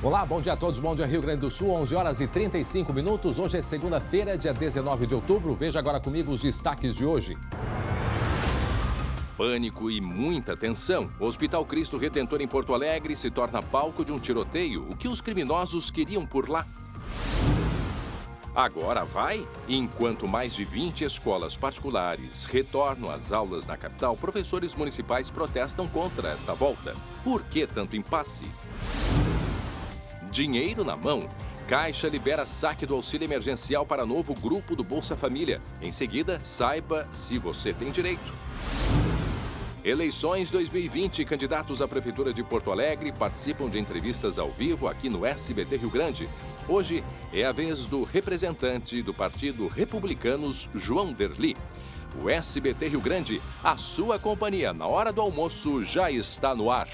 Olá, bom dia a todos, bom dia Rio Grande do Sul, 11 horas e 35 minutos. Hoje é segunda-feira, dia 19 de outubro. Veja agora comigo os destaques de hoje. Pânico e muita tensão. O Hospital Cristo Redentor em Porto Alegre se torna palco de um tiroteio. O que os criminosos queriam por lá? Agora vai? Enquanto mais de 20 escolas particulares retornam às aulas na capital, professores municipais protestam contra esta volta. Por que tanto impasse? Dinheiro na mão. Caixa libera saque do auxílio emergencial para novo grupo do Bolsa Família. Em seguida, saiba se você tem direito. Eleições 2020. Candidatos à Prefeitura de Porto Alegre participam de entrevistas ao vivo aqui no SBT Rio Grande. Hoje é a vez do representante do Partido Republicanos, João Derli. O SBT Rio Grande, a sua companhia na hora do almoço, já está no ar.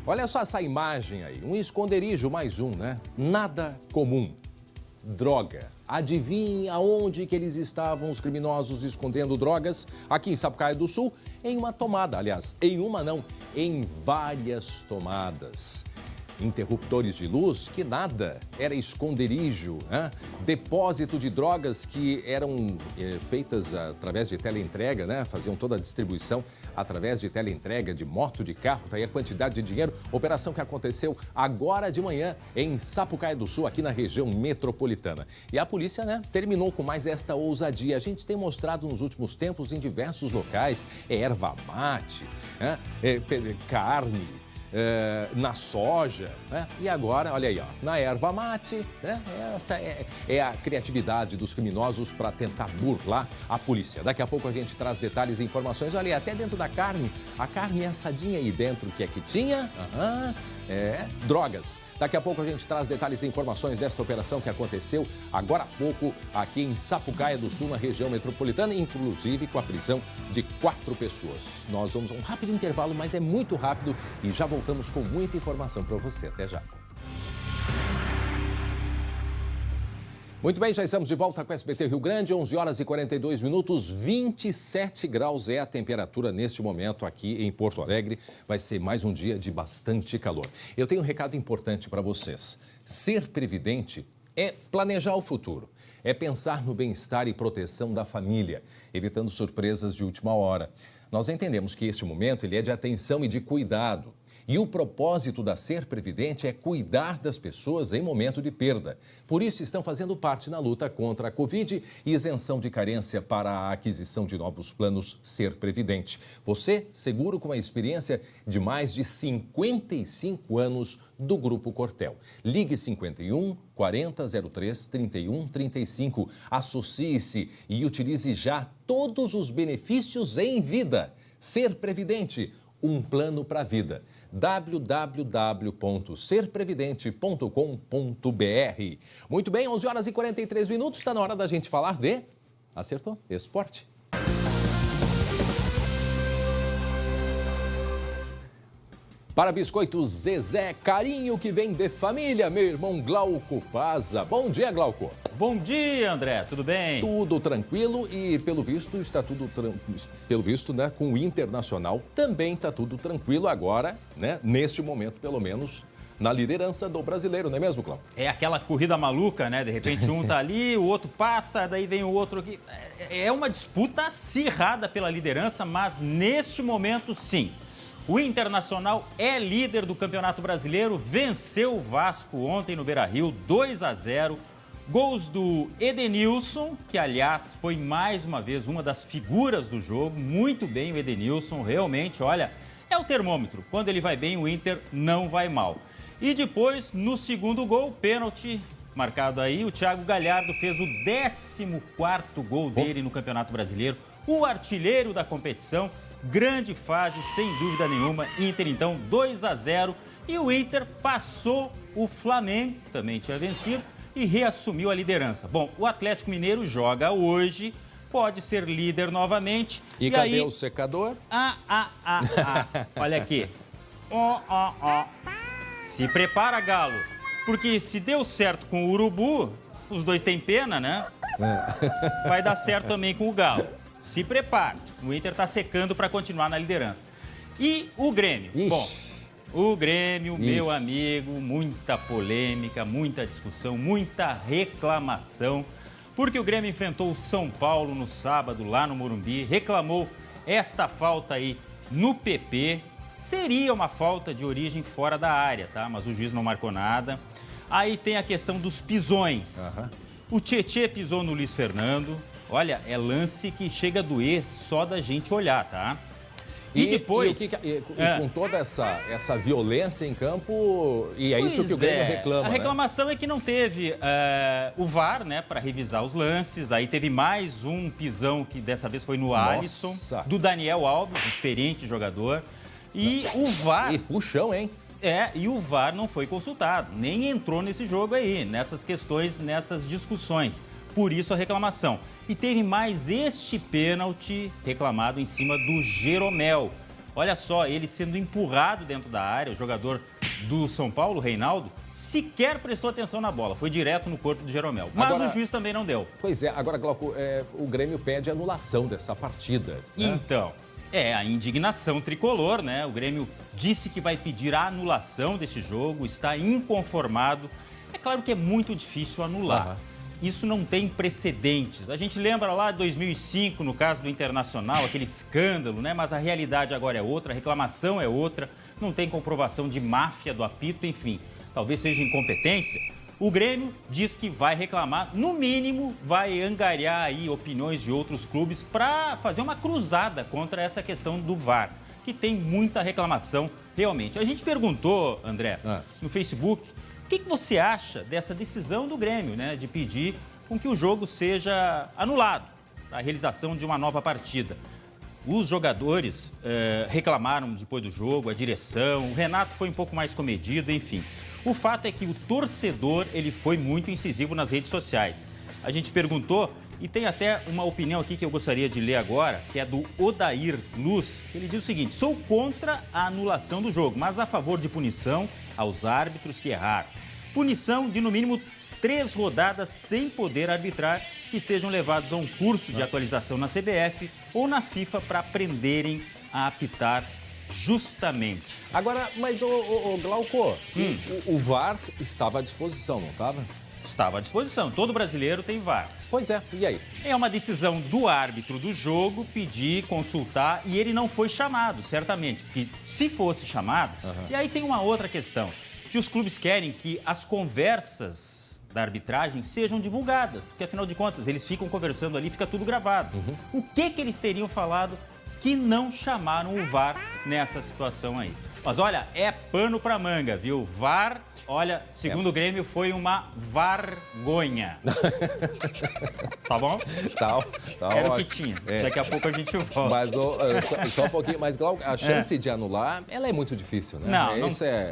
Olha só essa imagem aí, um esconderijo, mais um, né? Nada comum. Droga. Adivinhe aonde que eles estavam, os criminosos, escondendo drogas? Aqui em Sapucaia do Sul, em uma tomada. Aliás, em uma não, em várias tomadas. Interruptores de luz, que nada, era esconderijo, né? Depósito de drogas que eram feitas através de teleentrega, né? Faziam toda a distribuição através de teleentrega, de moto, de carro, tá aí a quantidade de dinheiro. Operação que aconteceu agora de manhã em Sapucaia do Sul, aqui na região metropolitana. E a polícia, né, terminou com mais esta ousadia. A gente tem mostrado nos últimos tempos em diversos locais, erva mate, né? Carne, na soja, né? E agora, olha aí, ó, na erva mate, né? Essa é a criatividade dos criminosos para tentar burlar a polícia. Daqui a pouco a gente traz detalhes e informações. Olha aí, até dentro da carne, a carne assadinha aí dentro, o que é que tinha? Drogas. Daqui a pouco a gente traz detalhes e informações dessa operação que aconteceu agora há pouco aqui em Sapucaia do Sul, na região metropolitana, inclusive com a prisão de 4 pessoas. Nós vamos a um rápido intervalo, mas é muito rápido e já voltamos com muita informação para você. Até já. Muito bem, já estamos de volta com o SBT Rio Grande, 11 horas e 42 minutos, 27 graus é a temperatura neste momento aqui em Porto Alegre. Vai ser mais um dia de bastante calor. Eu tenho um recado importante para vocês. Ser previdente é planejar o futuro, é pensar no bem-estar e proteção da família, evitando surpresas de última hora. Nós entendemos que este momento ele é de atenção e de cuidado. E o propósito da Ser Previdente é cuidar das pessoas em momento de perda. Por isso, estão fazendo parte na luta contra a Covid e isenção de carência para a aquisição de novos planos Ser Previdente. Você, seguro com a experiência de mais de 55 anos do Grupo Cortel. Ligue 51 40 03 31 35. Associe-se e utilize já todos os benefícios em vida. Ser Previdente, um plano para a vida. www.serprevidente.com.br. Muito bem, 11 horas e 43 minutos, está na hora da gente falar de... Acertou? Esporte. Para Biscoitos Zezé, carinho que vem de família, meu irmão Glauco Paza. Bom dia, Glauco. Bom dia, André. Tudo bem? Tudo tranquilo e, pelo visto, né, com o Internacional também está tudo tranquilo agora, né, neste momento, pelo menos, na liderança do brasileiro, não é mesmo, Cláudio? É aquela corrida maluca, né? De repente um tá ali, o outro passa, daí vem o outro aqui. É uma disputa acirrada pela liderança, mas neste momento, sim. O Internacional é líder do Campeonato Brasileiro, venceu o Vasco ontem no Beira-Rio, 2-0. Gols do Edenilson, que, aliás, foi mais uma vez uma das figuras do jogo. Muito bem o Edenilson, realmente, olha, é o termômetro. Quando ele vai bem, o Inter não vai mal. E depois, no segundo gol, pênalti marcado aí, o Thiago Galhardo fez o 14º gol dele no Campeonato Brasileiro. O artilheiro da competição. Grande fase, sem dúvida nenhuma. Inter, então, 2-0. E o Inter passou o Flamengo, também tinha vencido, e reassumiu a liderança. Bom, o Atlético Mineiro joga hoje, pode ser líder novamente. E cadê o secador? Olha aqui. Se prepara, Galo. Porque se deu certo com o Urubu, os dois têm pena, né? vai dar certo também com o Galo. Se prepare, o Inter está secando para continuar na liderança. E o Grêmio? Ixi. Bom, o Grêmio, meu amigo, muita polêmica, muita discussão, muita reclamação, porque o Grêmio enfrentou o São Paulo no sábado, lá no Morumbi, reclamou esta falta aí no PP. Seria uma falta de origem fora da área, tá? Mas o juiz não marcou nada. Aí tem a questão dos pisões. O Tietê pisou no Luiz Fernando. Olha, é lance que chega a doer só da gente olhar, tá? E depois... Com toda essa violência em campo, e é isso que o Grêmio reclama, A reclamação é que não teve o VAR, né, para revisar os lances. Aí teve mais um pisão, que dessa vez foi no Alisson, do Daniel Alves, experiente jogador. E o VAR... E puxão, hein? E o VAR não foi consultado, nem entrou nesse jogo aí, nessas questões, nessas discussões. Por isso a reclamação. E teve mais este pênalti reclamado em cima do Jeromel. Olha só, ele sendo empurrado dentro da área, o jogador do São Paulo, Reinaldo, sequer prestou atenção na bola. Foi direto no corpo do Jeromel. Mas agora, o juiz também não deu. Pois é, agora, Glauco, o Grêmio pede anulação dessa partida. Né? Então, a indignação tricolor, né? O Grêmio disse que vai pedir a anulação desse jogo, está inconformado. É claro que é muito difícil anular. Isso não tem precedentes. A gente lembra lá de 2005, no caso do Internacional, aquele escândalo, né? Mas a realidade agora é outra, a reclamação é outra, não tem comprovação de máfia do apito, enfim. Talvez seja incompetência. O Grêmio diz que vai reclamar, no mínimo, vai angariar aí opiniões de outros clubes para fazer uma cruzada contra essa questão do VAR, que tem muita reclamação realmente. A gente perguntou, André, no Facebook, o que você acha dessa decisão do Grêmio, né, de pedir com que o jogo seja anulado, a realização de uma nova partida? Os jogadores reclamaram depois do jogo, a direção, o Renato foi um pouco mais comedido, enfim. O fato é que o torcedor, ele foi muito incisivo nas redes sociais. A gente perguntou, e tem até uma opinião aqui que eu gostaria de ler agora, que é do Odair Luz. Ele diz o seguinte: sou contra a anulação do jogo, mas a favor de punição aos árbitros que erraram. Punição de, no mínimo, 3 rodadas sem poder arbitrar, que sejam levados a um curso de atualização na CBF ou na FIFA para aprenderem a apitar justamente. Agora, mas, Glauco, o VAR estava à disposição, não estava? Estava à disposição. Todo brasileiro tem VAR. Pois é, e aí? É uma decisão do árbitro do jogo pedir, consultar, e ele não foi chamado, certamente. Porque se fosse chamado, e aí tem uma outra questão, que os clubes querem que as conversas da arbitragem sejam divulgadas, porque afinal de contas eles ficam conversando ali, fica tudo gravado. O que eles teriam falado que não chamaram o VAR nessa situação aí? Mas olha, é pano pra manga, viu? VAR, olha, segundo o Grêmio, foi uma vergonha. Tá bom? Tá Era ótimo. o que tinha. Daqui a pouco a gente volta. Mas só um pouquinho, mas Glauco, a chance de anular, ela é muito difícil, né?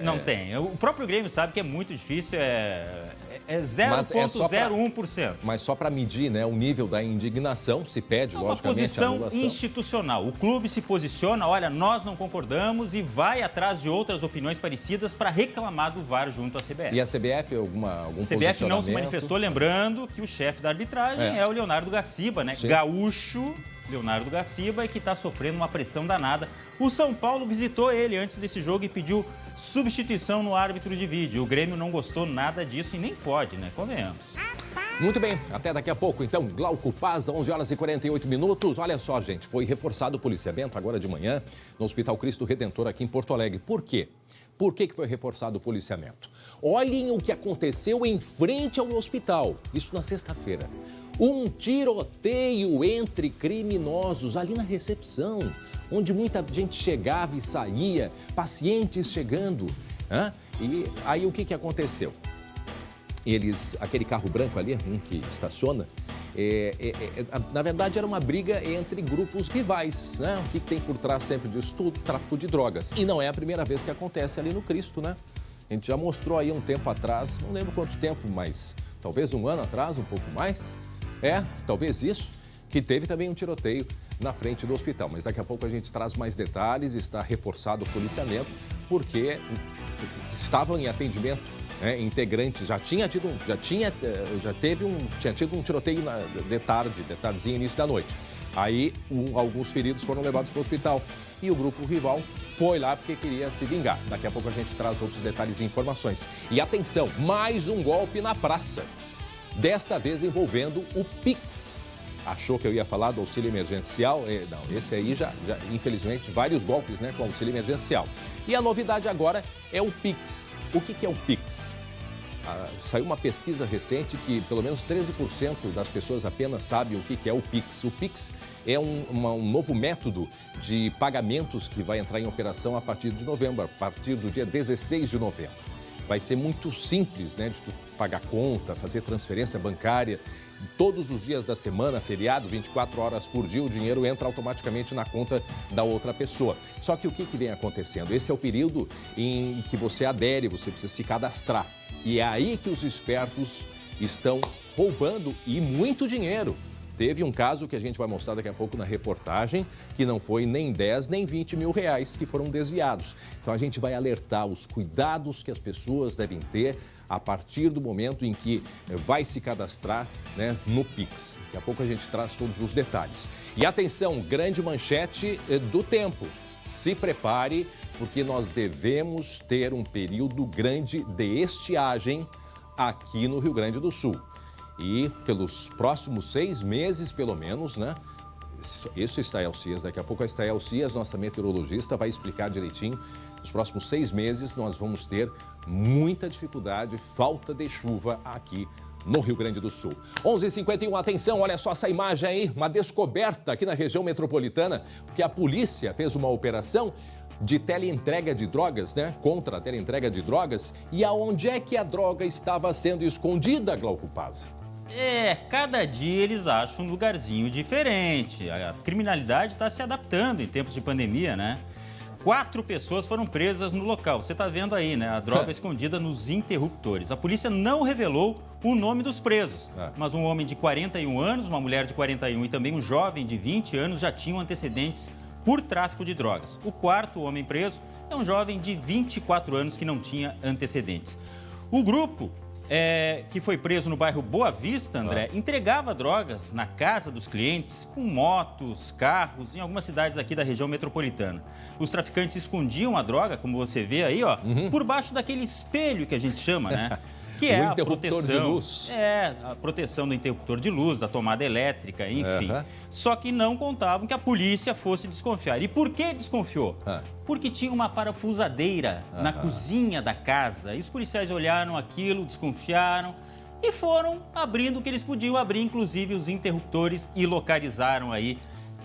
Não tem. O próprio Grêmio sabe que é muito difícil, é 0,01%. Mas só para medir, né, o nível da indignação, se pede, logicamente, a posição anulação. institucional. O clube se posiciona, olha, nós não concordamos, e vai atrás de outras opiniões parecidas para reclamar do VAR junto à CBF. E a CBF, algum posicionamento? A CBF não se manifestou, lembrando que o chefe da arbitragem é o Leonardo Gaciba, né? Sim. Gaúcho Leonardo Gaciba, e que está sofrendo uma pressão danada. O São Paulo visitou ele antes desse jogo e pediu substituição no árbitro de vídeo. O Grêmio não gostou nada disso e nem pode, né? Convenhamos. Muito bem, até daqui a pouco. Então, Glauco Paz, 11h48. Olha só, gente, foi reforçado o policiamento agora de manhã no Hospital Cristo Redentor aqui em Porto Alegre. Por quê? Por que foi reforçado o policiamento? Olhem o que aconteceu em frente ao hospital, isso na sexta-feira. Um tiroteio entre criminosos ali na recepção, onde muita gente chegava e saía, pacientes chegando. E aí o que aconteceu? Aquele carro branco ali, que estaciona, na verdade era uma briga entre grupos rivais, né? O que tem por trás sempre disso tudo? Tráfico de drogas. E não é a primeira vez que acontece ali no Cristo, né? A gente já mostrou aí um tempo atrás, não lembro quanto tempo, mas talvez um ano atrás, um pouco mais. Talvez isso, que teve também um tiroteio na frente do hospital. Mas daqui a pouco a gente traz mais detalhes, está reforçado o policiamento, porque estavam em atendimento né, integrantes, tinha tido um tiroteio de tardezinha, início da noite. Aí, alguns feridos foram levados para o hospital. E o grupo rival foi lá porque queria se vingar. Daqui a pouco a gente traz outros detalhes e informações. E atenção, mais um golpe na praça. Desta vez envolvendo o Pix. Achou que eu ia falar do auxílio emergencial? Não, esse aí já, infelizmente, vários golpes, né, com auxílio emergencial. E a novidade agora é o Pix. O que é o Pix? Saiu uma pesquisa recente que pelo menos 13% das pessoas apenas sabem o que é o Pix. O Pix é um novo método de pagamentos que vai entrar em operação a partir de novembro, a partir do dia 16 de novembro. Vai ser muito simples, né, de tu pagar conta, fazer transferência bancária. Todos os dias da semana, feriado, 24 horas por dia, o dinheiro entra automaticamente na conta da outra pessoa. Só que o que vem acontecendo? Esse é o período em que você adere, você precisa se cadastrar. E é aí que os espertos estão roubando e muito dinheiro. Teve um caso que a gente vai mostrar daqui a pouco na reportagem, que não foi nem 10 nem 20 mil reais que foram desviados. Então a gente vai alertar os cuidados que as pessoas devem ter a partir do momento em que vai se cadastrar, né, no Pix. Daqui a pouco a gente traz todos os detalhes. E atenção, grande manchete do tempo. Se prepare, porque nós devemos ter um período grande de estiagem aqui no Rio Grande do Sul. E pelos próximos 6 meses, pelo menos, né? Isso é Estael Cias. Daqui a pouco a Estael Cias, nossa meteorologista, vai explicar direitinho. Nos próximos 6 meses, nós vamos ter muita dificuldade, falta de chuva aqui no Rio Grande do Sul. 11h51, atenção, olha só essa imagem aí, uma descoberta aqui na região metropolitana, porque a polícia fez uma operação de teleentrega de drogas, né? Contra a teleentrega de drogas. E aonde é que a droga estava sendo escondida, Glauco Paz? Cada dia eles acham um lugarzinho diferente. A criminalidade está se adaptando em tempos de pandemia, né? 4 pessoas foram presas no local. Você está vendo aí, né? A droga escondida nos interruptores. A polícia não revelou o nome dos presos, mas um homem de 41 anos, uma mulher de 41 e também um jovem de 20 anos já tinham antecedentes por tráfico de drogas. O 4º homem preso é um jovem de 24 anos que não tinha antecedentes. O grupo que foi preso no bairro Boa Vista, André, entregava drogas na casa dos clientes com motos, carros, em algumas cidades aqui da região metropolitana. Os traficantes escondiam a droga, como você vê aí, por baixo daquele espelho que a gente chama, né? Que é a proteção de luz. A proteção do interruptor de luz, da tomada elétrica, enfim. Só que não contavam que a polícia fosse desconfiar. E por que desconfiou? Porque tinha uma parafusadeira na cozinha da casa. E os policiais olharam aquilo, desconfiaram e foram abrindo o que eles podiam abrir, inclusive os interruptores, e localizaram aí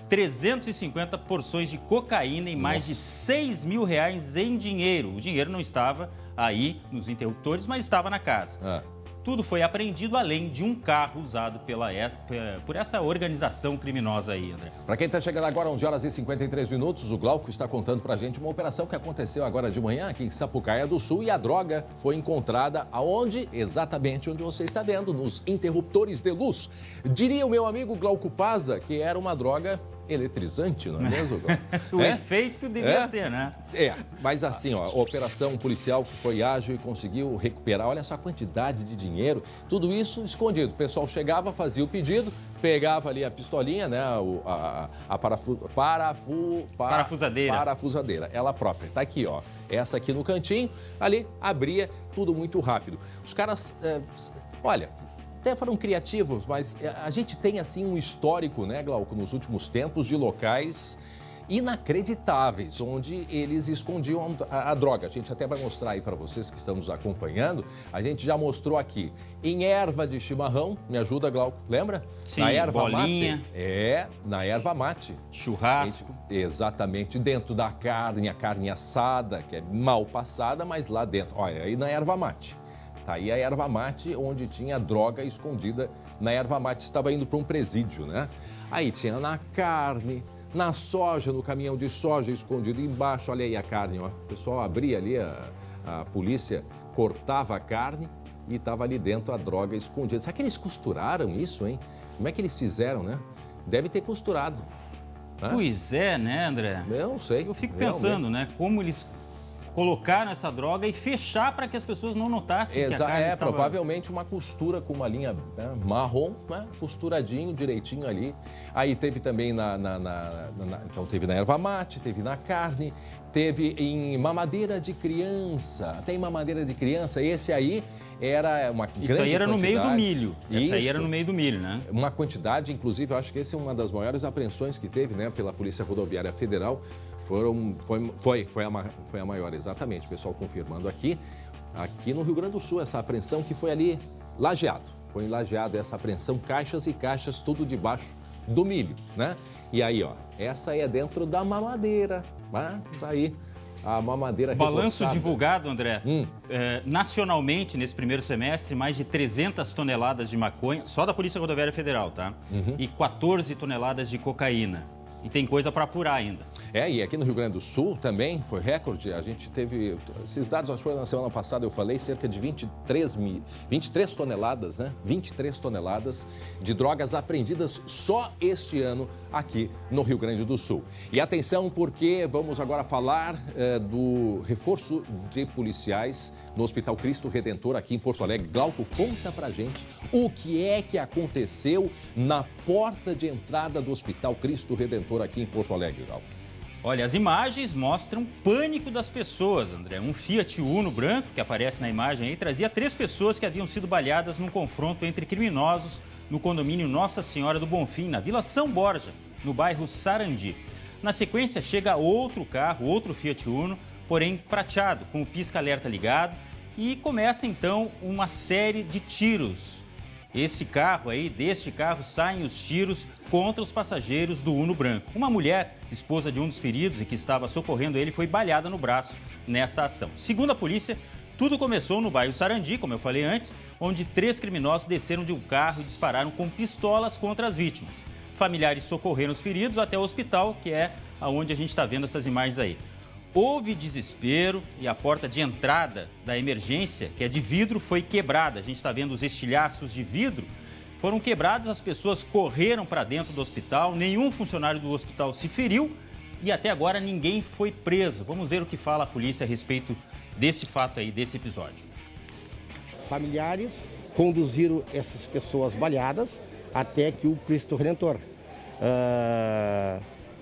350 porções de cocaína e mais de 6 mil reais em dinheiro. O dinheiro não estava aí nos interruptores, mas estava na casa. Tudo foi apreendido, além de um carro usado por essa organização criminosa aí, André. Para quem está chegando agora, 11h53, o Glauco está contando para a gente uma operação que aconteceu agora de manhã aqui em Sapucaia do Sul, e a droga foi encontrada aonde? Exatamente onde você está vendo, nos interruptores de luz. Diria o meu amigo Glauco Paza que era uma droga eletrizante, não é mesmo? O efeito devia ser, né? Mas assim, ó, a operação policial que foi ágil e conseguiu recuperar, olha só a quantidade de dinheiro, tudo isso escondido. O pessoal chegava, fazia o pedido, pegava ali a pistolinha, né, a parafusadeira, ela própria. Tá aqui, ó, essa aqui no cantinho, ali abria, tudo muito rápido. Os caras, olha, até foram criativos, mas a gente tem assim um histórico, né, Glauco, nos últimos tempos de locais inacreditáveis, onde eles escondiam a droga. A gente até vai mostrar aí para vocês que estão nos acompanhando. A gente já mostrou aqui em erva de chimarrão, me ajuda, Glauco, lembra? Sim, na erva bolinha. mate. Na erva mate. Churrasco. Exatamente, dentro da carne, a carne assada, que é mal passada, mas lá dentro. Olha, aí na erva mate. Tá aí a erva mate, onde tinha droga escondida. Na erva mate estava indo para um presídio, né? Aí tinha na carne, na soja, no caminhão de soja escondido embaixo. Olha aí a carne, ó. O pessoal abria ali, a polícia cortava a carne e estava ali dentro a droga escondida. Será que eles costuraram isso, hein? Como é que eles fizeram, né? Deve ter costurado. Pois é, né, André? Eu não sei. Eu fico pensando, né, como eles colocaram essa droga e fechar para que as pessoas não notassem que a carne estava... provavelmente uma costura com uma linha, né, marrom, né, costuradinho, direitinho ali. Aí teve também então teve na erva mate, teve na carne, teve em mamadeira de criança. Tem mamadeira de criança, esse aí era uma grande Isso aí era no meio do milho. Isso. Essa aí era no meio do milho, né? Uma quantidade, inclusive, eu acho que essa é uma das maiores apreensões que teve, né, pela Polícia Rodoviária Federal. Foi a maior, exatamente, o pessoal confirmando aqui no Rio Grande do Sul, essa apreensão que foi ali Lajeado. Foi em Lajeado essa apreensão, caixas e caixas, tudo debaixo do milho, né? E aí, ó, essa aí é dentro da mamadeira, né? Tá aí a mamadeira Balanço reforçada. divulgado, André, nacionalmente, nesse primeiro semestre, mais de 300 toneladas de maconha, só da Polícia Rodoviária Federal, tá? E 14 toneladas de cocaína. E tem coisa para apurar ainda. E aqui no Rio Grande do Sul também foi recorde. A gente teve, esses dados, acho que foi na semana passada, eu falei, cerca de 23 toneladas, né? 23 toneladas de drogas apreendidas só este ano aqui no Rio Grande do Sul. E atenção, porque vamos agora falar do reforço de policiais no Hospital Cristo Redentor aqui em Porto Alegre. Glauco, conta pra gente o que é que aconteceu na porta de entrada do Hospital Cristo Redentor aqui em Porto Alegre, Glauco. Olha, as imagens mostram pânico das pessoas, André. Um Fiat Uno branco, que aparece na imagem aí, trazia 3 pessoas que haviam sido baleadas num confronto entre criminosos no condomínio Nossa Senhora do Bonfim, na Vila São Borja, no bairro Sarandi. Na sequência, chega outro carro, outro Fiat Uno, porém prateado, com o pisca-alerta ligado, e começa então uma série de tiros. Deste carro saem os tiros contra os passageiros do Uno branco. Uma mulher, esposa de um dos feridos e que estava socorrendo ele, foi baleada no braço nessa ação. Segundo a polícia, tudo começou no bairro Sarandi, como eu falei antes, onde 3 criminosos desceram de um carro e dispararam com pistolas contra as vítimas. Familiares socorreram os feridos até o hospital, que é onde a gente está vendo essas imagens aí. Houve desespero e a porta de entrada da emergência, que é de vidro, foi quebrada. A gente está vendo os estilhaços de vidro. Foram quebrados, as pessoas correram para dentro do hospital, nenhum funcionário do hospital se feriu e até agora ninguém foi preso. Vamos ver o que fala a polícia a respeito desse fato aí, desse episódio. Familiares conduziram essas pessoas baleadas até que o Cristo Redentor.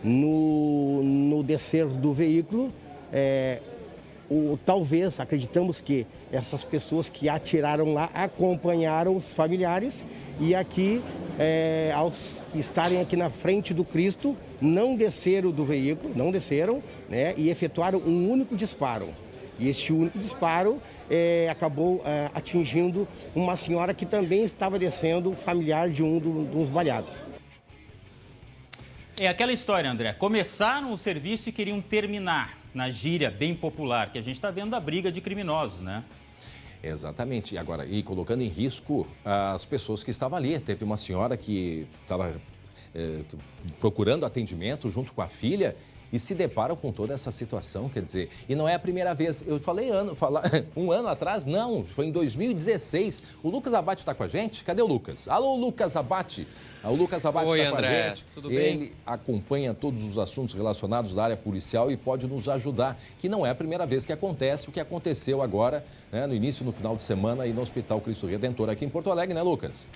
No descer do veículo, talvez, acreditamos que essas pessoas que atiraram lá acompanharam os familiares e aqui, ao estarem aqui na frente do Cristo, não desceram do veículo, né, e efetuaram um único disparo. E este único disparo acabou atingindo uma senhora que também estava descendo, familiar de um dos baleados. É aquela história, André. Começaram o serviço e queriam terminar, na gíria bem popular, que a gente está vendo a briga de criminosos, né? Exatamente. E colocando em risco as pessoas que estavam ali. Teve uma senhora que estava procurando atendimento junto com a filha e se deparam com toda essa situação, quer dizer, e não é a primeira vez. Eu falei um ano atrás, não, foi em 2016. O Lucas Abate está com a gente? Cadê o Lucas? Alô, Lucas Abate. O Lucas Abate está com a gente. Tudo bem? Ele acompanha todos os assuntos relacionados da área policial e pode nos ajudar, que não é a primeira vez que acontece o que aconteceu agora, né, no início, no final de semana, aí no Hospital Cristo Redentor, aqui em Porto Alegre, né, Lucas?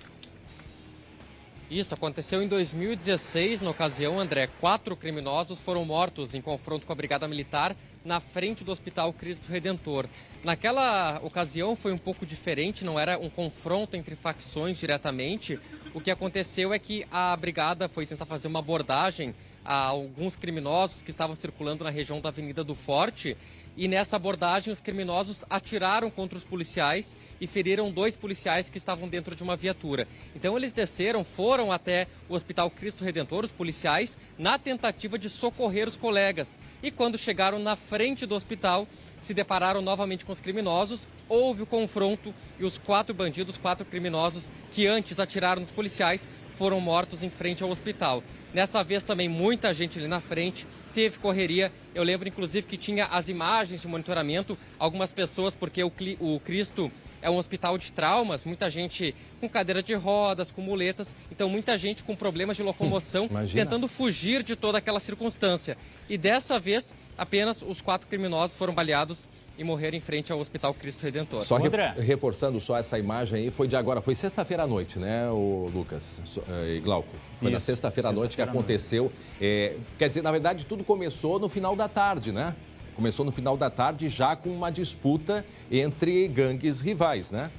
Isso aconteceu em 2016. Na ocasião, André, 4 criminosos foram mortos em confronto com a Brigada Militar na frente do Hospital Cristo Redentor. Naquela ocasião foi um pouco diferente, não era um confronto entre facções diretamente. O que aconteceu é que a Brigada foi tentar fazer uma abordagem a alguns criminosos que estavam circulando na região da Avenida do Forte. E nessa abordagem, os criminosos atiraram contra os policiais e feriram 2 policiais que estavam dentro de uma viatura. Então eles desceram, foram até o Hospital Cristo Redentor, os policiais, na tentativa de socorrer os colegas. E quando chegaram na frente do hospital, se depararam novamente com os criminosos, houve o confronto e os 4 bandidos, 4 criminosos que antes atiraram nos policiais, foram mortos em frente ao hospital. Nessa vez também muita gente ali na frente, teve correria. Eu lembro inclusive que tinha as imagens de monitoramento, algumas pessoas, porque o Cristo é um hospital de traumas, muita gente com cadeira de rodas, com muletas, então muita gente com problemas de locomoção, Imagina. tentando fugir de toda aquela circunstância. E dessa vez, apenas os 4 criminosos foram baleados e morreram em frente ao Hospital Cristo Redentor. Só André. reforçando só essa imagem aí, foi de agora, foi sexta-feira à noite, né, o Lucas e Glauco? Foi na Isso, sexta-feira à noite que sexta-feira à aconteceu. Quer dizer, na verdade, tudo começou no final da tarde, né? Começou no final da tarde já com uma disputa entre gangues rivais, né?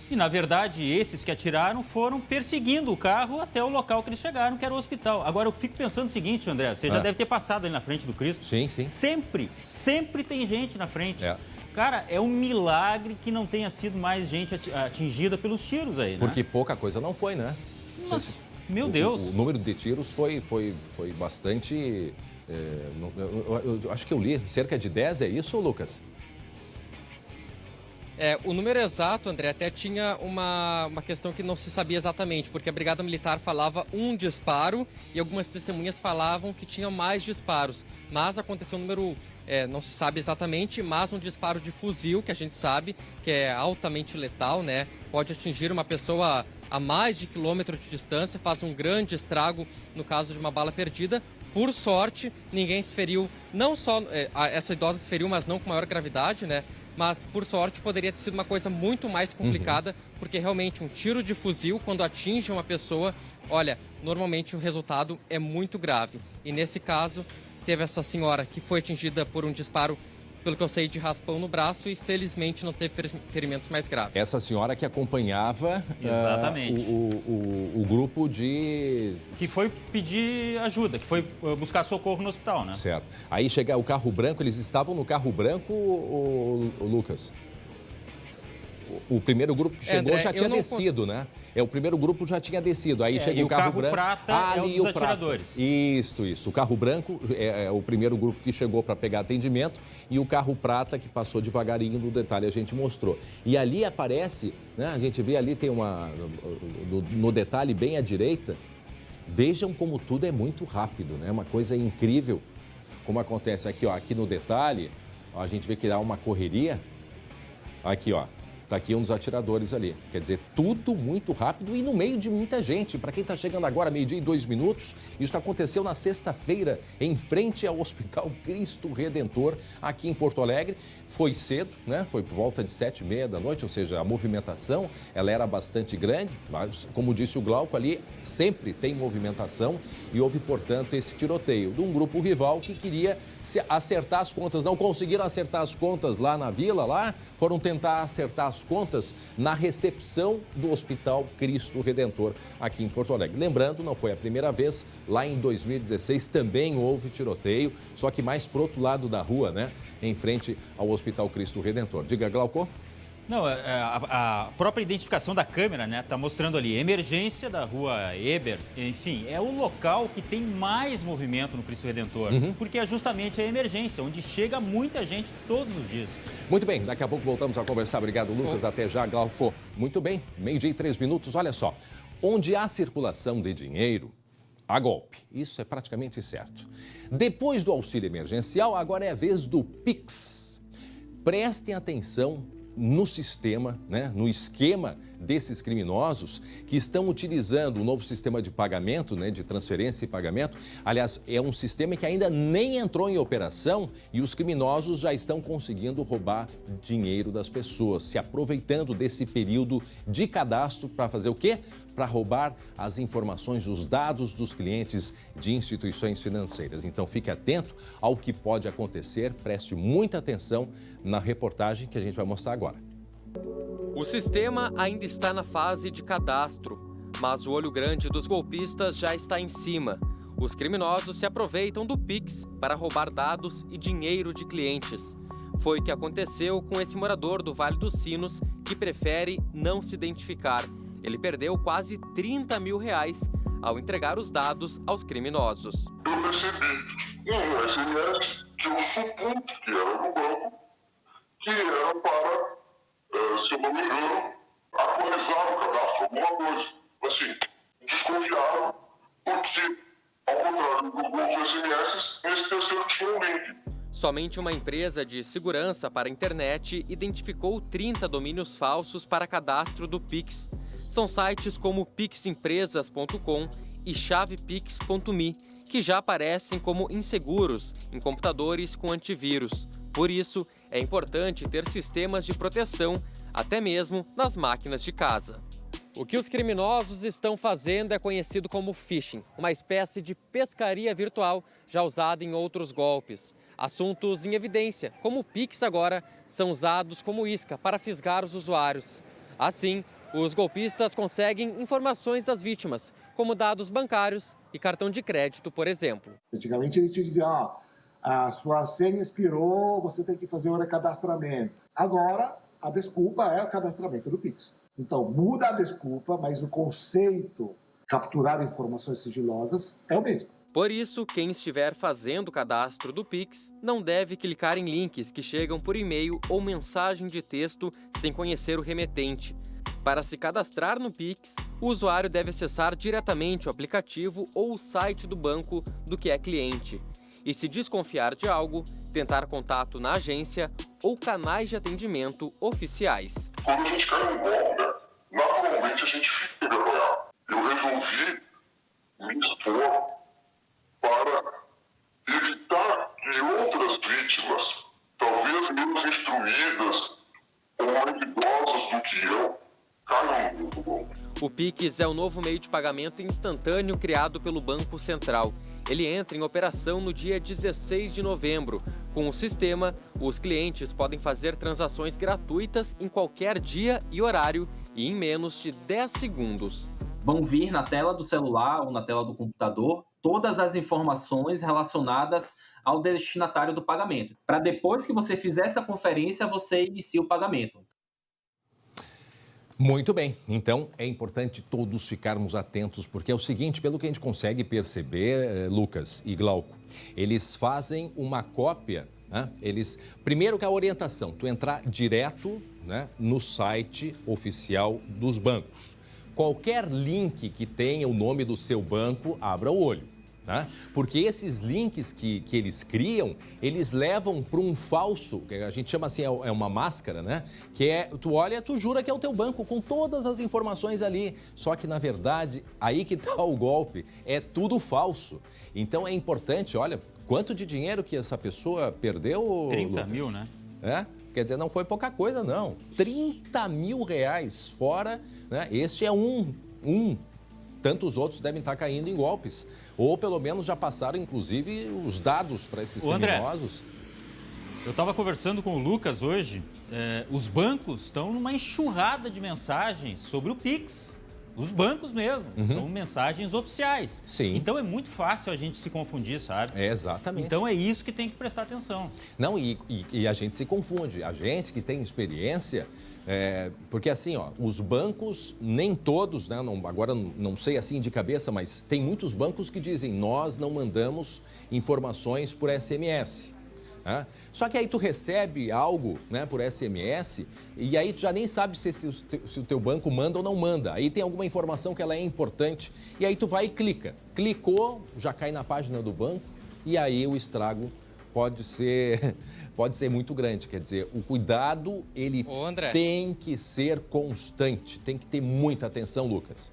E, na verdade, esses que atiraram foram perseguindo o carro até o local que eles chegaram, que era o hospital. Agora, eu fico pensando o seguinte, André, você já deve ter passado ali na frente do Cristo. Sim, sim. Sempre tem gente na frente. É. Cara, é um milagre que não tenha sido mais gente atingida pelos tiros aí, né? Porque pouca coisa não foi, né? Mas, meu Deus. O número de tiros foi bastante... eu acho que eu li, cerca de 10, é isso, Lucas? O número exato, André, até tinha uma questão que não se sabia exatamente, porque a Brigada Militar falava um disparo e algumas testemunhas falavam que tinha mais disparos. Mas aconteceu um número, não se sabe exatamente, mas um disparo de fuzil, que a gente sabe que é altamente letal, né? Pode atingir uma pessoa a mais de quilômetro de distância, faz um grande estrago no caso de uma bala perdida. Por sorte, ninguém se feriu, não só essa idosa se feriu, mas não com maior gravidade, né? Mas, por sorte, poderia ter sido uma coisa muito mais complicada, porque realmente um tiro de fuzil, quando atinge uma pessoa, olha, normalmente o resultado é muito grave. E nesse caso, teve essa senhora que foi atingida por um disparo, pelo que eu sei, de raspão no braço e felizmente não teve ferimentos mais graves. Essa senhora que acompanhava Exatamente. O grupo de... Que foi pedir ajuda, que foi buscar socorro no hospital, né? Certo. Aí chega o carro branco, eles estavam no carro branco, o Lucas? O primeiro grupo que chegou André, já tinha descido, né? O primeiro grupo já tinha descido. Aí chega e o carro branco. prata é o dos atiradores. Isso. O carro branco é o primeiro grupo que chegou para pegar atendimento e o carro prata que passou devagarinho, no detalhe a gente mostrou. E ali aparece, né? A gente vê ali, tem no detalhe bem à direita, vejam como tudo é muito rápido, né? Uma coisa incrível como acontece aqui, ó, aqui no detalhe, ó, a gente vê que dá uma correria. Aqui, ó. Está aqui um dos atiradores ali. Quer dizer, tudo muito rápido e no meio de muita gente. Para quem está chegando agora, 12:02, isso aconteceu na sexta-feira, em frente ao Hospital Cristo Redentor, aqui em Porto Alegre. Foi cedo, né? Foi por volta de 7h30 da noite, ou seja, a movimentação, ela era bastante grande, mas, como disse o Glauco ali, sempre tem movimentação e houve, portanto, esse tiroteio de um grupo rival que queria acertar as contas. Não conseguiram acertar as contas lá na vila, lá, foram tentar acertar as contas na recepção do Hospital Cristo Redentor aqui em Porto Alegre. Lembrando, não foi a primeira vez, lá em 2016 também houve tiroteio, só que mais pro outro lado da rua, né, em frente ao Hospital Cristo Redentor. Diga, Glauco. Não, a própria identificação da câmera, né, tá mostrando ali, emergência da rua Eber, enfim, é o local que tem mais movimento no Cristo Redentor, porque é justamente a emergência, onde chega muita gente todos os dias. Muito bem, daqui a pouco voltamos a conversar. Obrigado, Lucas. Até já, Glauco. Muito bem, 12:03, olha só. Onde há circulação de dinheiro, há golpe. Isso é praticamente certo. Depois do auxílio emergencial, agora é a vez do Pix. Prestem atenção no sistema, né, no esquema desses criminosos que estão utilizando o novo sistema de pagamento, né, de transferência e pagamento. Aliás, é um sistema que ainda nem entrou em operação e os criminosos já estão conseguindo roubar dinheiro das pessoas, se aproveitando desse período de cadastro para fazer o quê? Para roubar as informações, os dados dos clientes de instituições financeiras. Então, fique atento ao que pode acontecer, preste muita atenção na reportagem que a gente vai mostrar agora. O sistema ainda está na fase de cadastro, mas o olho grande dos golpistas já está em cima. Os criminosos se aproveitam do Pix para roubar dados e dinheiro de clientes. Foi o que aconteceu com esse morador do Vale dos Sinos que prefere não se identificar. Ele perdeu quase R$30 mil ao entregar os dados aos criminosos. Eu recebi um SMS que eu supus que era do banco, que era para, se eu não me engano, atualizar o cadastro, alguma coisa. Assim, desconfiado, porque, ao contrário dos outros SMS, nesse terceiro tinha um link. Somente uma empresa de segurança para a internet identificou 30 domínios falsos para cadastro do Pix. São sites como pixempresas.com e chavepix.me, que já aparecem como inseguros em computadores com antivírus. Por isso, é importante ter sistemas de proteção, até mesmo nas máquinas de casa. O que os criminosos estão fazendo é conhecido como phishing, uma espécie de pescaria virtual já usada em outros golpes. Assuntos em evidência, como o Pix agora, são usados como isca para fisgar os usuários. Assim, os golpistas conseguem informações das vítimas, como dados bancários e cartão de crédito, por exemplo. Antigamente eles te diziam, a sua senha expirou, você tem que fazer o recadastramento. Agora, a desculpa é o cadastramento do Pix. Então, muda a desculpa, mas o conceito, capturar informações sigilosas, é o mesmo. Por isso, quem estiver fazendo o cadastro do Pix não deve clicar em links que chegam por e-mail ou mensagem de texto sem conhecer o remetente. Para se cadastrar no Pix, o usuário deve acessar diretamente o aplicativo ou o site do banco do que é cliente. E se desconfiar de algo, tentar contato na agência ou canais de atendimento oficiais. Quando a gente cai no golpe, naturalmente a gente fica envergonhado. Eu resolvi me expor para evitar que outras vítimas, talvez menos instruídas ou mais idosas do que eu, caiam no golpe. O Pix é o novo meio de pagamento instantâneo criado pelo Banco Central. Ele entra em operação no dia 16 de novembro. Com o sistema, os clientes podem fazer transações gratuitas em qualquer dia e horário e em menos de 10 segundos. Vão vir na tela do celular ou na tela do computador todas as informações relacionadas ao destinatário do pagamento. Para depois que você fizer essa conferência, você inicia o pagamento. Muito bem, então é importante todos ficarmos atentos, porque é o seguinte, pelo que a gente consegue perceber, Lucas e Glauco, eles fazem uma cópia, né? Primeiro que a orientação, tu entrar direto, né, no site oficial dos bancos. Qualquer link que tenha o nome do seu banco, abra o olho. Né? Porque esses links que eles criam, eles levam para um falso, que a gente chama assim, é uma máscara, né? Que é, tu olha, tu jura que é o teu banco com todas as informações ali. Só que, na verdade, aí que está o golpe, é tudo falso. Então é importante, olha, quanto de dinheiro que essa pessoa perdeu, 30 Lucas? mil, né? É? Quer dizer, não foi pouca coisa, não. 30 mil reais fora, né? Este é um. Tantos outros devem estar caindo em golpes. Ou pelo menos já passaram, inclusive, os dados para esses criminosos. Eu estava conversando com o Lucas hoje. Os bancos estão numa enxurrada de mensagens sobre o Pix. Os bancos mesmo. São mensagens oficiais. Sim. Então é muito fácil a gente se confundir, sabe? É, exatamente. Então é isso que tem que prestar atenção. Não, e a gente se confunde. A gente que tem experiência... porque assim, ó, os bancos, nem todos, né, agora não sei assim de cabeça, mas tem muitos bancos que dizem, nós não mandamos informações por SMS. Né? Só que aí tu recebe algo, né, por SMS e aí tu já nem sabe se o teu banco manda ou não manda. Aí tem alguma informação que ela é importante e aí tu vai e clica. Clicou, já cai na página do banco e aí o estrago pode ser muito grande. Quer dizer, o cuidado, ele tem que ser constante, tem que ter muita atenção, Lucas.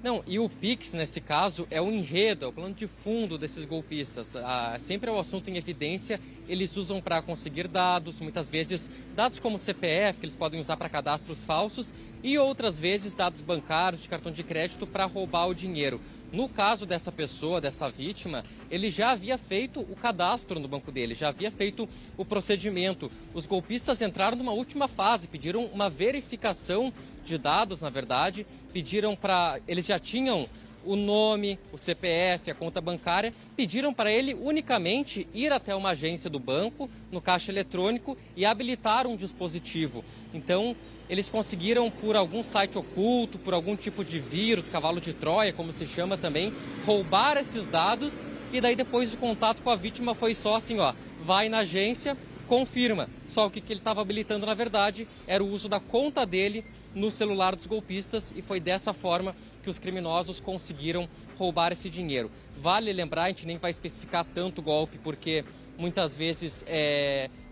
Não, e o Pix, nesse caso, é o enredo, é o plano de fundo desses golpistas. Sempre é o assunto em evidência, eles usam para conseguir dados, muitas vezes dados como CPF, que eles podem usar para cadastros falsos, e outras vezes dados bancários, de cartão de crédito, para roubar o dinheiro. No caso dessa pessoa, dessa vítima, ele já havia feito o cadastro no banco dele, já havia feito o procedimento. Os golpistas entraram numa última fase, pediram uma verificação de dados, na verdade, pediram para... Eles já tinham o nome, o CPF, a conta bancária, pediram para ele unicamente ir até uma agência do banco, no caixa eletrônico, e habilitar um dispositivo. Então, eles conseguiram, por algum site oculto, por algum tipo de vírus, cavalo de Troia, como se chama também, roubar esses dados, e daí depois o contato com a vítima foi só assim, ó, vai na agência, confirma. Só que ele estava habilitando, na verdade, era o uso da conta dele no celular dos golpistas e foi dessa forma que os criminosos conseguiram roubar esse dinheiro. Vale lembrar, a gente nem vai especificar tanto o golpe, porque muitas vezes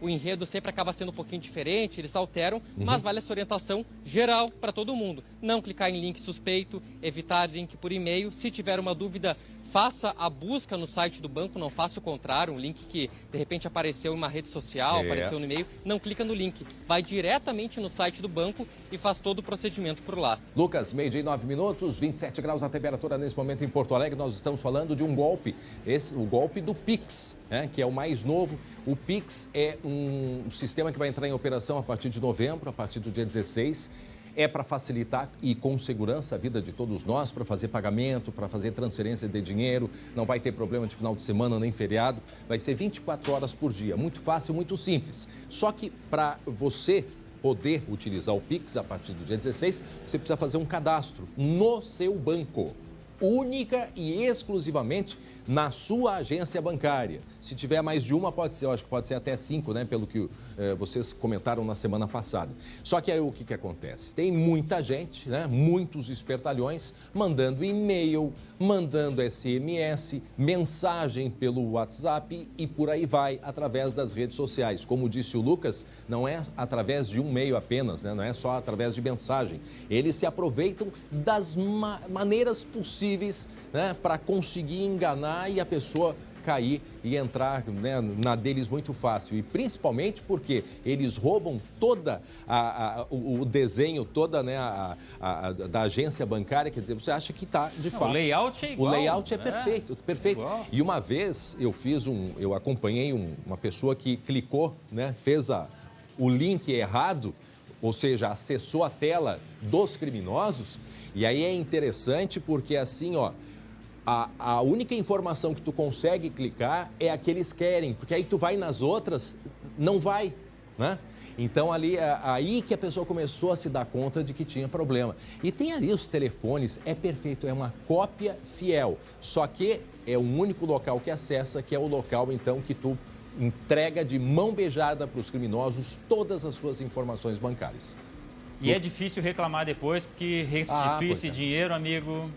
o enredo sempre acaba sendo um pouquinho diferente, eles alteram, mas vale essa orientação geral para todo mundo. Não clicar em link suspeito, evitar link por e-mail. Se tiver uma dúvida, faça a busca no site do banco, não faça o contrário, um link que de repente apareceu em uma rede social, apareceu no e-mail, não clica no link, vai diretamente no site do banco e faz todo o procedimento por lá. Lucas, 12:09, 27 graus a temperatura nesse momento em Porto Alegre. Nós estamos falando de um golpe, o golpe do Pix, né, que é o mais novo. O Pix é um sistema que vai entrar em operação a partir de novembro, a partir do dia 16. É para facilitar e com segurança a vida de todos nós, para fazer pagamento, para fazer transferência de dinheiro. Não vai ter problema de final de semana nem feriado. Vai ser 24 horas por dia. Muito fácil, muito simples. Só que para você poder utilizar o Pix a partir do dia 16, você precisa fazer um cadastro no seu banco. Única e exclusivamente na sua agência bancária. Se tiver mais de uma, pode ser, eu acho que pode ser até 5, né? Pelo que vocês comentaram na semana passada. Só que aí o que acontece? Tem muita gente, né? Muitos espertalhões mandando e-mail, mandando SMS, mensagem pelo WhatsApp e por aí vai, através das redes sociais. Como disse o Lucas, não é através de um meio apenas, né? Não é só através de mensagem. Eles se aproveitam das maneiras possíveis, né? Para conseguir enganar e a pessoa cair e entrar, né, na deles muito fácil. E principalmente porque eles roubam toda o desenho, toda, né, da agência bancária. Quer dizer, você acha que está de fato. O layout é igual. O layout é perfeito, perfeito. Igual. E uma vez eu acompanhei uma pessoa que clicou, né, fez o link errado, ou seja, acessou a tela dos criminosos. E aí é interessante porque assim, ó, a única informação que tu consegue clicar é a que eles querem, porque aí tu vai nas outras, não vai, né? Então aí que a pessoa começou a se dar conta de que tinha problema. E tem ali os telefones, é perfeito, é uma cópia fiel, só que é o único local que acessa, que é o local então que tu entrega de mão beijada para os criminosos todas as suas informações bancárias. E é difícil reclamar depois, porque restituir esse dinheiro, amigo...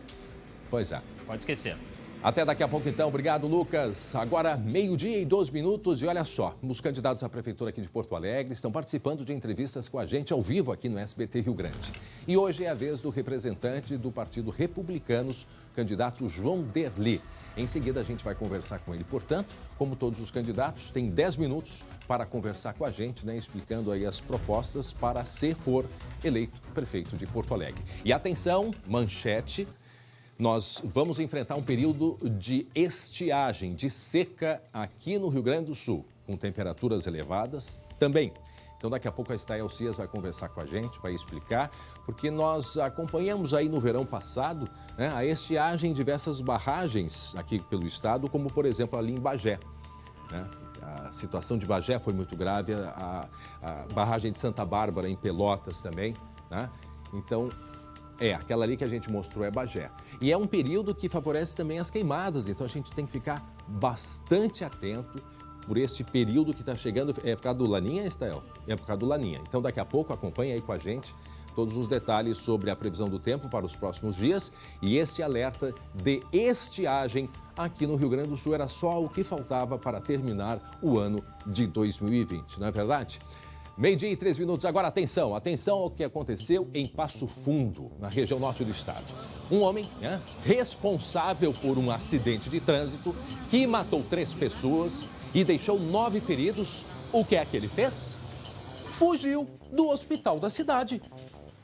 Pois é. Pode esquecer. Até daqui a pouco, então. Obrigado, Lucas. Agora, 12:02 e olha só, os candidatos à Prefeitura aqui de Porto Alegre estão participando de entrevistas com a gente ao vivo aqui no SBT Rio Grande. E hoje é a vez do representante do Partido Republicanos, o candidato João Derli. Em seguida, a gente vai conversar com ele. Portanto, como todos os candidatos, tem 10 minutos para conversar com a gente, né, explicando aí as propostas para, se for eleito prefeito de Porto Alegre. E atenção, manchete... Nós vamos enfrentar um período de estiagem, de seca aqui no Rio Grande do Sul, com temperaturas elevadas também. Então, daqui a pouco a Estael Cias vai conversar com a gente, vai explicar, porque nós acompanhamos aí no verão passado, né, a estiagem em diversas barragens aqui pelo estado, como, por exemplo, ali em Bagé, né? A situação de Bagé foi muito grave, a barragem de Santa Bárbara em Pelotas também, né? Então... aquela ali que a gente mostrou é Bagé. E é um período que favorece também as queimadas, então a gente tem que ficar bastante atento por esse período que está chegando. É por causa do Laninha, Estael? É por causa do Laninha. Então daqui a pouco acompanha aí com a gente todos os detalhes sobre a previsão do tempo para os próximos dias e este alerta de estiagem aqui no Rio Grande do Sul era só o que faltava para terminar o ano de 2020, não é verdade? 12:03. Agora, atenção ao que aconteceu em Passo Fundo, na região norte do estado. Um homem, né, responsável por um acidente de trânsito que matou 3 pessoas e deixou 9 feridos. O que é que ele fez? Fugiu do hospital da cidade.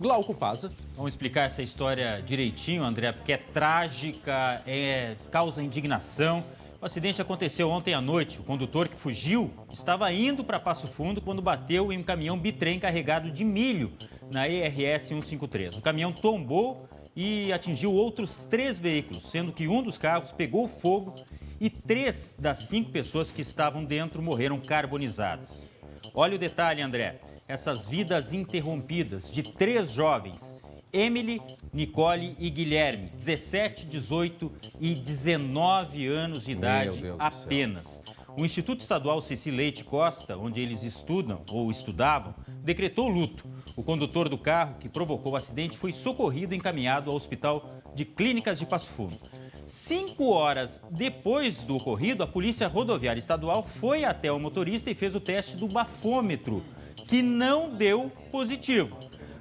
Glauco Paza. Vamos explicar essa história direitinho, André, porque é trágica, causa indignação. O acidente aconteceu ontem à noite. O condutor que fugiu estava indo para Passo Fundo quando bateu em um caminhão bitrem carregado de milho na ERS 153. O caminhão tombou e atingiu outros 3 veículos, sendo que um dos carros pegou fogo e 3 das 5 pessoas que estavam dentro morreram carbonizadas. Olha o detalhe, André. Essas vidas interrompidas de 3 jovens, Emily, Nicole e Guilherme, 17, 18 e 19 anos de idade apenas. O Instituto Estadual Ceci Leite Costa, onde eles estudam ou estudavam, decretou luto. O condutor do carro que provocou o acidente foi socorrido e encaminhado ao Hospital de Clínicas de Passo Fundo. 5 horas depois do ocorrido, a Polícia Rodoviária Estadual foi até o motorista e fez o teste do bafômetro, que não deu positivo,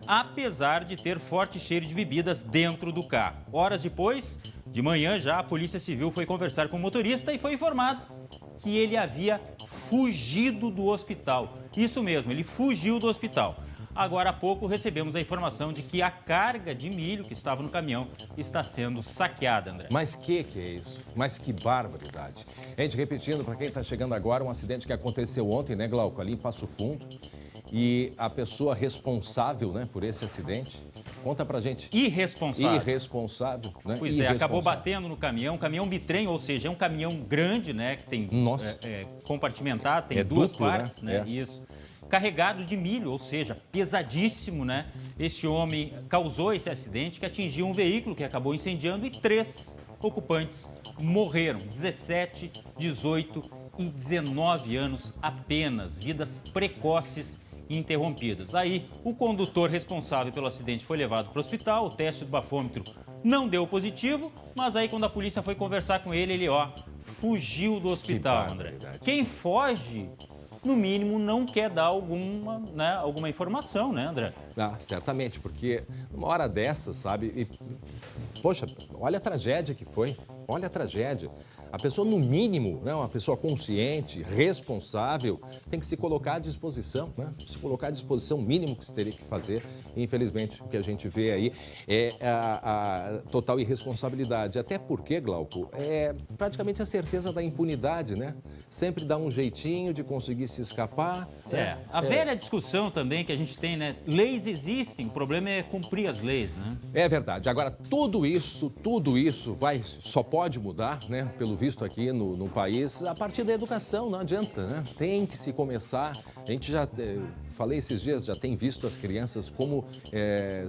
apesar de ter forte cheiro de bebidas dentro do carro. Horas depois, de manhã já, a Polícia Civil foi conversar com o motorista e foi informado que ele havia fugido do hospital. Isso mesmo, ele fugiu do hospital. Agora há pouco recebemos a informação de que a carga de milho que estava no caminhão está sendo saqueada, André. Mas que é isso? Mas que barbaridade. Gente, repetindo, para quem está chegando agora, um acidente que aconteceu ontem, né, Glauco, ali em Passo Fundo. E a pessoa responsável, né, por esse acidente, conta pra gente. Irresponsável, né? Pois é, acabou batendo no caminhão bitrem, ou seja, é um caminhão grande, né, que tem compartimentado, tem duas duplo, partes, né? Isso. Carregado de milho, ou seja, pesadíssimo, né? Este homem causou esse acidente que atingiu um veículo que acabou incendiando e 3 ocupantes morreram, 17, 18 e 19 anos apenas, vidas precoces e interrompidas. Aí, o condutor responsável pelo acidente foi levado para o hospital, o teste do bafômetro não deu positivo, mas aí quando a polícia foi conversar com ele, ele, fugiu do hospital, André. Quem foge, no mínimo, não quer dar alguma informação, né, André? Certamente, porque numa hora dessa, sabe, poxa, olha a tragédia que foi, olha a tragédia. A pessoa, no mínimo, né, uma pessoa consciente, responsável, tem que se colocar à disposição, né? Se colocar à disposição, o mínimo que se teria que fazer. E, infelizmente, o que a gente vê aí é a total irresponsabilidade. Até porque, Glauco, é praticamente a certeza da impunidade, né? Sempre dá um jeitinho de conseguir se escapar. A velha discussão também que a gente tem, né? Leis existem, o problema é cumprir as leis, né? É verdade. Agora, tudo isso só pode mudar, né? Pelo visto aqui no país, a partir da educação, não adianta, né? Tem que se começar. A gente já, falei esses dias, já tem visto as crianças como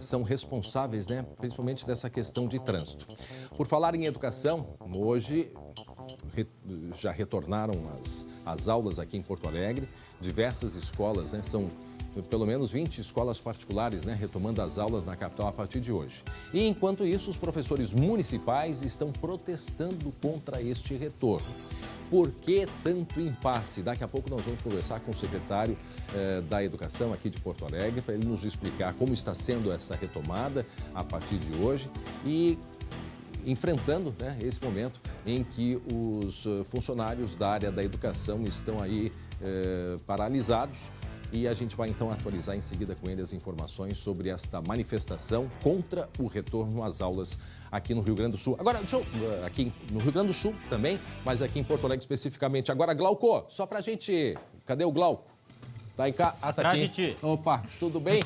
são responsáveis, né? Principalmente dessa questão de trânsito. Por falar em educação, hoje já retornaram as aulas aqui em Porto Alegre. Diversas escolas, né? São pelo menos 20 escolas particulares, né, retomando as aulas na capital a partir de hoje. E, enquanto isso, os professores municipais estão protestando contra este retorno. Por que tanto impasse? Daqui a pouco nós vamos conversar com o secretário da Educação aqui de Porto Alegre, para ele nos explicar como está sendo essa retomada a partir de hoje e enfrentando, né, esse momento em que os funcionários da área da educação estão aí paralisados. E a gente vai então atualizar em seguida com ele as informações sobre esta manifestação contra o retorno às aulas aqui no Rio Grande do Sul. Agora, aqui no Rio Grande do Sul também, mas aqui em Porto Alegre especificamente. Agora, Glauco, só pra gente... Cadê o Glauco? Tá em cá? Tá aqui. Opa, tudo bem?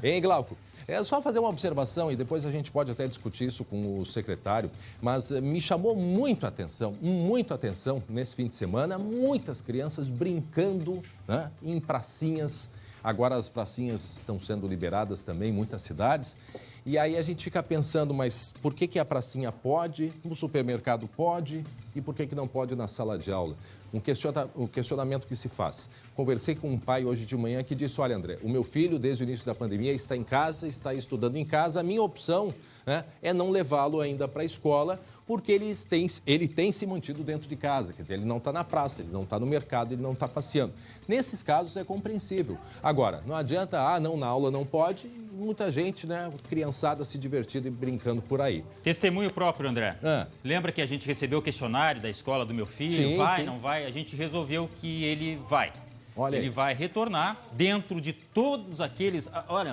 Hein, Glauco? É só fazer uma observação e depois a gente pode até discutir isso com o secretário, mas me chamou muito a atenção nesse fim de semana, muitas crianças brincando, né, em pracinhas. Agora as pracinhas estão sendo liberadas também em muitas cidades. E aí a gente fica pensando, mas por que a pracinha pode, no supermercado pode e por que não pode na sala de aula? Um questionamento que se faz. Conversei com um pai hoje de manhã que disse, olha, André, o meu filho desde o início da pandemia está em casa, está estudando em casa, a minha opção, né, é não levá-lo ainda para a escola porque ele tem se mantido dentro de casa, quer dizer, ele não está na praça, ele não está no mercado, ele não está passeando. Nesses casos é compreensível. Agora, não adianta, não, na aula não pode, muita gente, né, criançada se divertindo e brincando por aí. Testemunho próprio, André. Lembra que a gente recebeu o questionário da escola do meu filho? Sim, vai, não vai? A gente resolveu que ele vai. Olha aí. Ele vai retornar dentro de todos aqueles,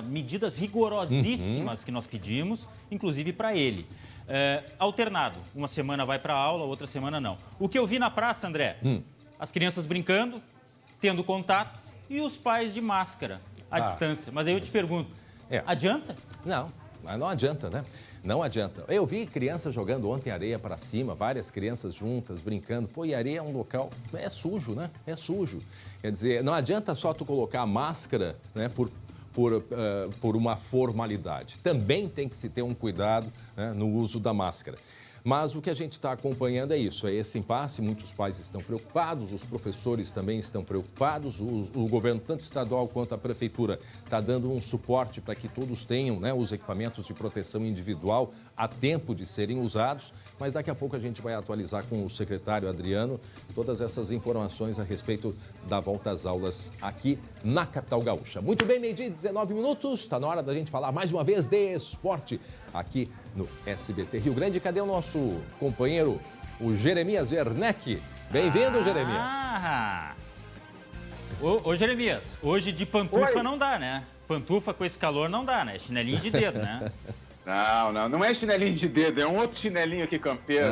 medidas rigorosíssimas que nós pedimos, inclusive para ele. Alternado. Uma semana vai para a aula, outra semana não. O que eu vi na praça, André? As crianças brincando, tendo contato e os pais de máscara à distância. Mas aí eu te pergunto, adianta? Não, mas não adianta, né? Não adianta. Eu vi crianças jogando ontem areia para cima, várias crianças juntas, brincando. Pô, e areia é um local... É sujo, né? É sujo. Quer dizer, não adianta só tu colocar a máscara, né, por uma formalidade. Também tem que se ter um cuidado, né, no uso da máscara. Mas o que a gente está acompanhando é isso, é esse impasse. Muitos pais estão preocupados, os professores também estão preocupados, o governo, tanto estadual quanto a prefeitura, está dando um suporte para que todos tenham, né, os equipamentos de proteção individual a tempo de serem usados. Mas daqui a pouco a gente vai atualizar com o secretário Adriano todas essas informações a respeito da volta às aulas aqui na capital gaúcha. Muito bem, meio-dia e 19 minutos, está na hora da gente falar mais uma vez de esporte aqui no SBT Rio Grande. Cadê o nosso companheiro, o Jeremias Werneck? Bem-vindo, Jeremias. Ô, Jeremias, hoje de pantufa não dá, né? Pantufa com esse calor não dá, né? Chinelinho de dedo, né? Não é chinelinho de dedo, é um outro chinelinho aqui campeiro.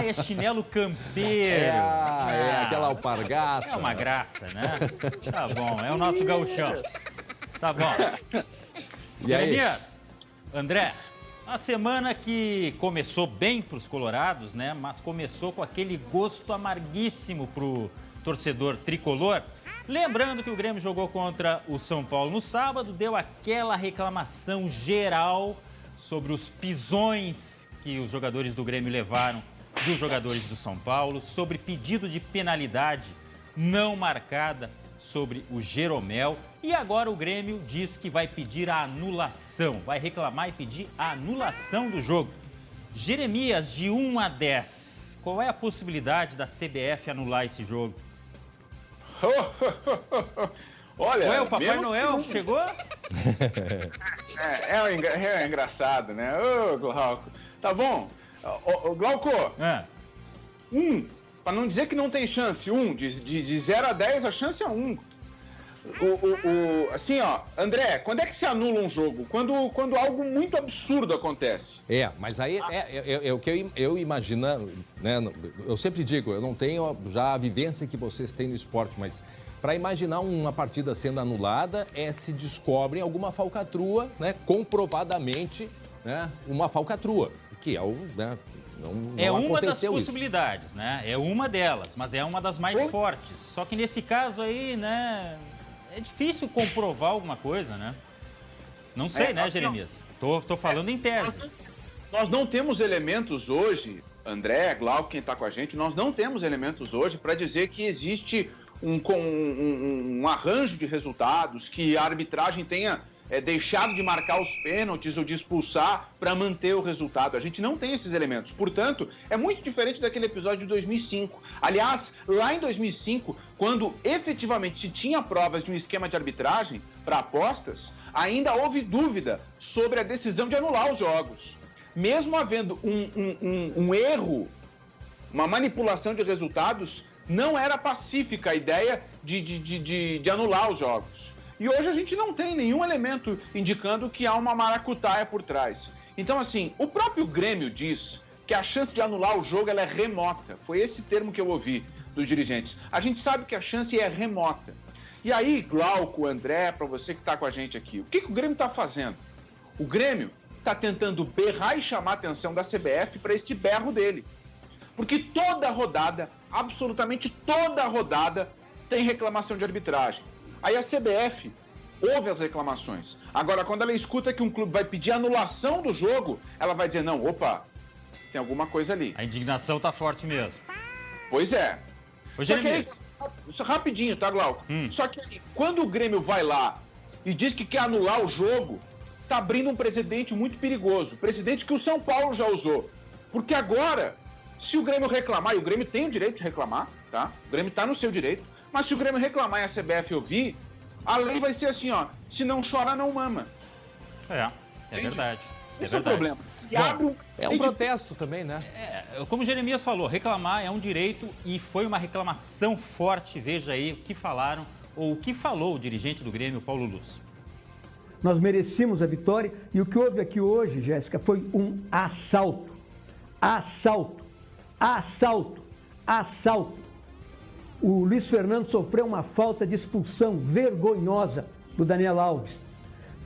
É chinelo campeiro. É aquela alpargata. É uma graça, né? Tá bom, é o nosso gauchão. Tá bom. E aí? Jeremias, André, a semana que começou bem para os colorados, né? Mas começou com aquele gosto amarguíssimo pro torcedor tricolor. Lembrando que o Grêmio jogou contra o São Paulo no sábado, deu aquela reclamação geral sobre os pisões que os jogadores do Grêmio levaram dos jogadores do São Paulo, sobre pedido de penalidade não marcada sobre o Jeromel. E agora o Grêmio diz que vai pedir a anulação, vai reclamar e pedir a anulação do jogo. Jeremias, de 1 a 10, qual é a possibilidade da CBF anular esse jogo? Olha, Ué, o Papai Noel chegou? É engraçado, né? Ô, Glauco. Tá bom. Ô, Glauco, para não dizer que não tem chance, de 0 a 10, a chance é 1. Assim, ó, André, quando é que se anula um jogo? Quando algo muito absurdo acontece. Mas aí é o que eu imagino, né? Eu sempre digo, eu não tenho já a vivência que vocês têm no esporte, mas para imaginar uma partida sendo anulada se descobrem alguma falcatrua, né? Comprovadamente, né? Uma falcatrua, que é o, né? É uma das aconteceu isso. possibilidades, né? É uma delas, mas é uma das mais fortes. Só que nesse caso aí, né? É difícil comprovar alguma coisa, né? Não sei, né, Jeremias? Tô falando em tese. Nós não temos elementos hoje, André, Glauco, quem está com a gente, nós não temos elementos hoje para dizer que existe um arranjo de resultados, que a arbitragem tenha deixado de marcar os pênaltis ou de expulsar para manter o resultado. A gente não tem esses elementos. Portanto, é muito diferente daquele episódio de 2005. Aliás, lá em 2005, quando efetivamente se tinha provas de um esquema de arbitragem para apostas, ainda houve dúvida sobre a decisão de anular os jogos. Mesmo havendo um erro, uma manipulação de resultados, não era pacífica a ideia de anular os jogos. E hoje a gente não tem nenhum elemento indicando que há uma maracutaia por trás. Então, assim, o próprio Grêmio diz que a chance de anular o jogo ela é remota. Foi esse termo que eu ouvi dos dirigentes. A gente sabe que a chance é remota. E aí, Glauco, André, para você que está com a gente aqui, o que o Grêmio está fazendo? O Grêmio está tentando berrar e chamar a atenção da CBF para esse berro dele. Porque toda rodada, absolutamente toda rodada, tem reclamação de arbitragem. Aí a CBF ouve as reclamações. Agora, quando ela escuta que um clube vai pedir anulação do jogo, ela vai dizer, não, opa, tem alguma coisa ali. A indignação tá forte mesmo. Pois é. Ô, Jeremias. Rapidinho, tá, Glauco? Só que aí, quando o Grêmio vai lá e diz que quer anular o jogo, tá abrindo um precedente muito perigoso. Precedente que o São Paulo já usou. Porque agora, se o Grêmio reclamar, e o Grêmio tem o direito de reclamar, tá? O Grêmio tá no seu direito. Mas se o Grêmio reclamar e a CBF ouvir, a lei vai ser assim, ó. Se não chora, não mama. É verdade. Esse é o problema. Bom, é um protesto também, né? Como o Jeremias falou, reclamar é um direito e foi uma reclamação forte. Veja aí o que falaram, ou o que falou o dirigente do Grêmio, Paulo Luz. Nós merecíamos a vitória e o que houve aqui hoje, Jéssica, foi um assalto. Assalto. Assalto. Assalto. O Luiz Fernando sofreu uma falta de expulsão vergonhosa do Daniel Alves.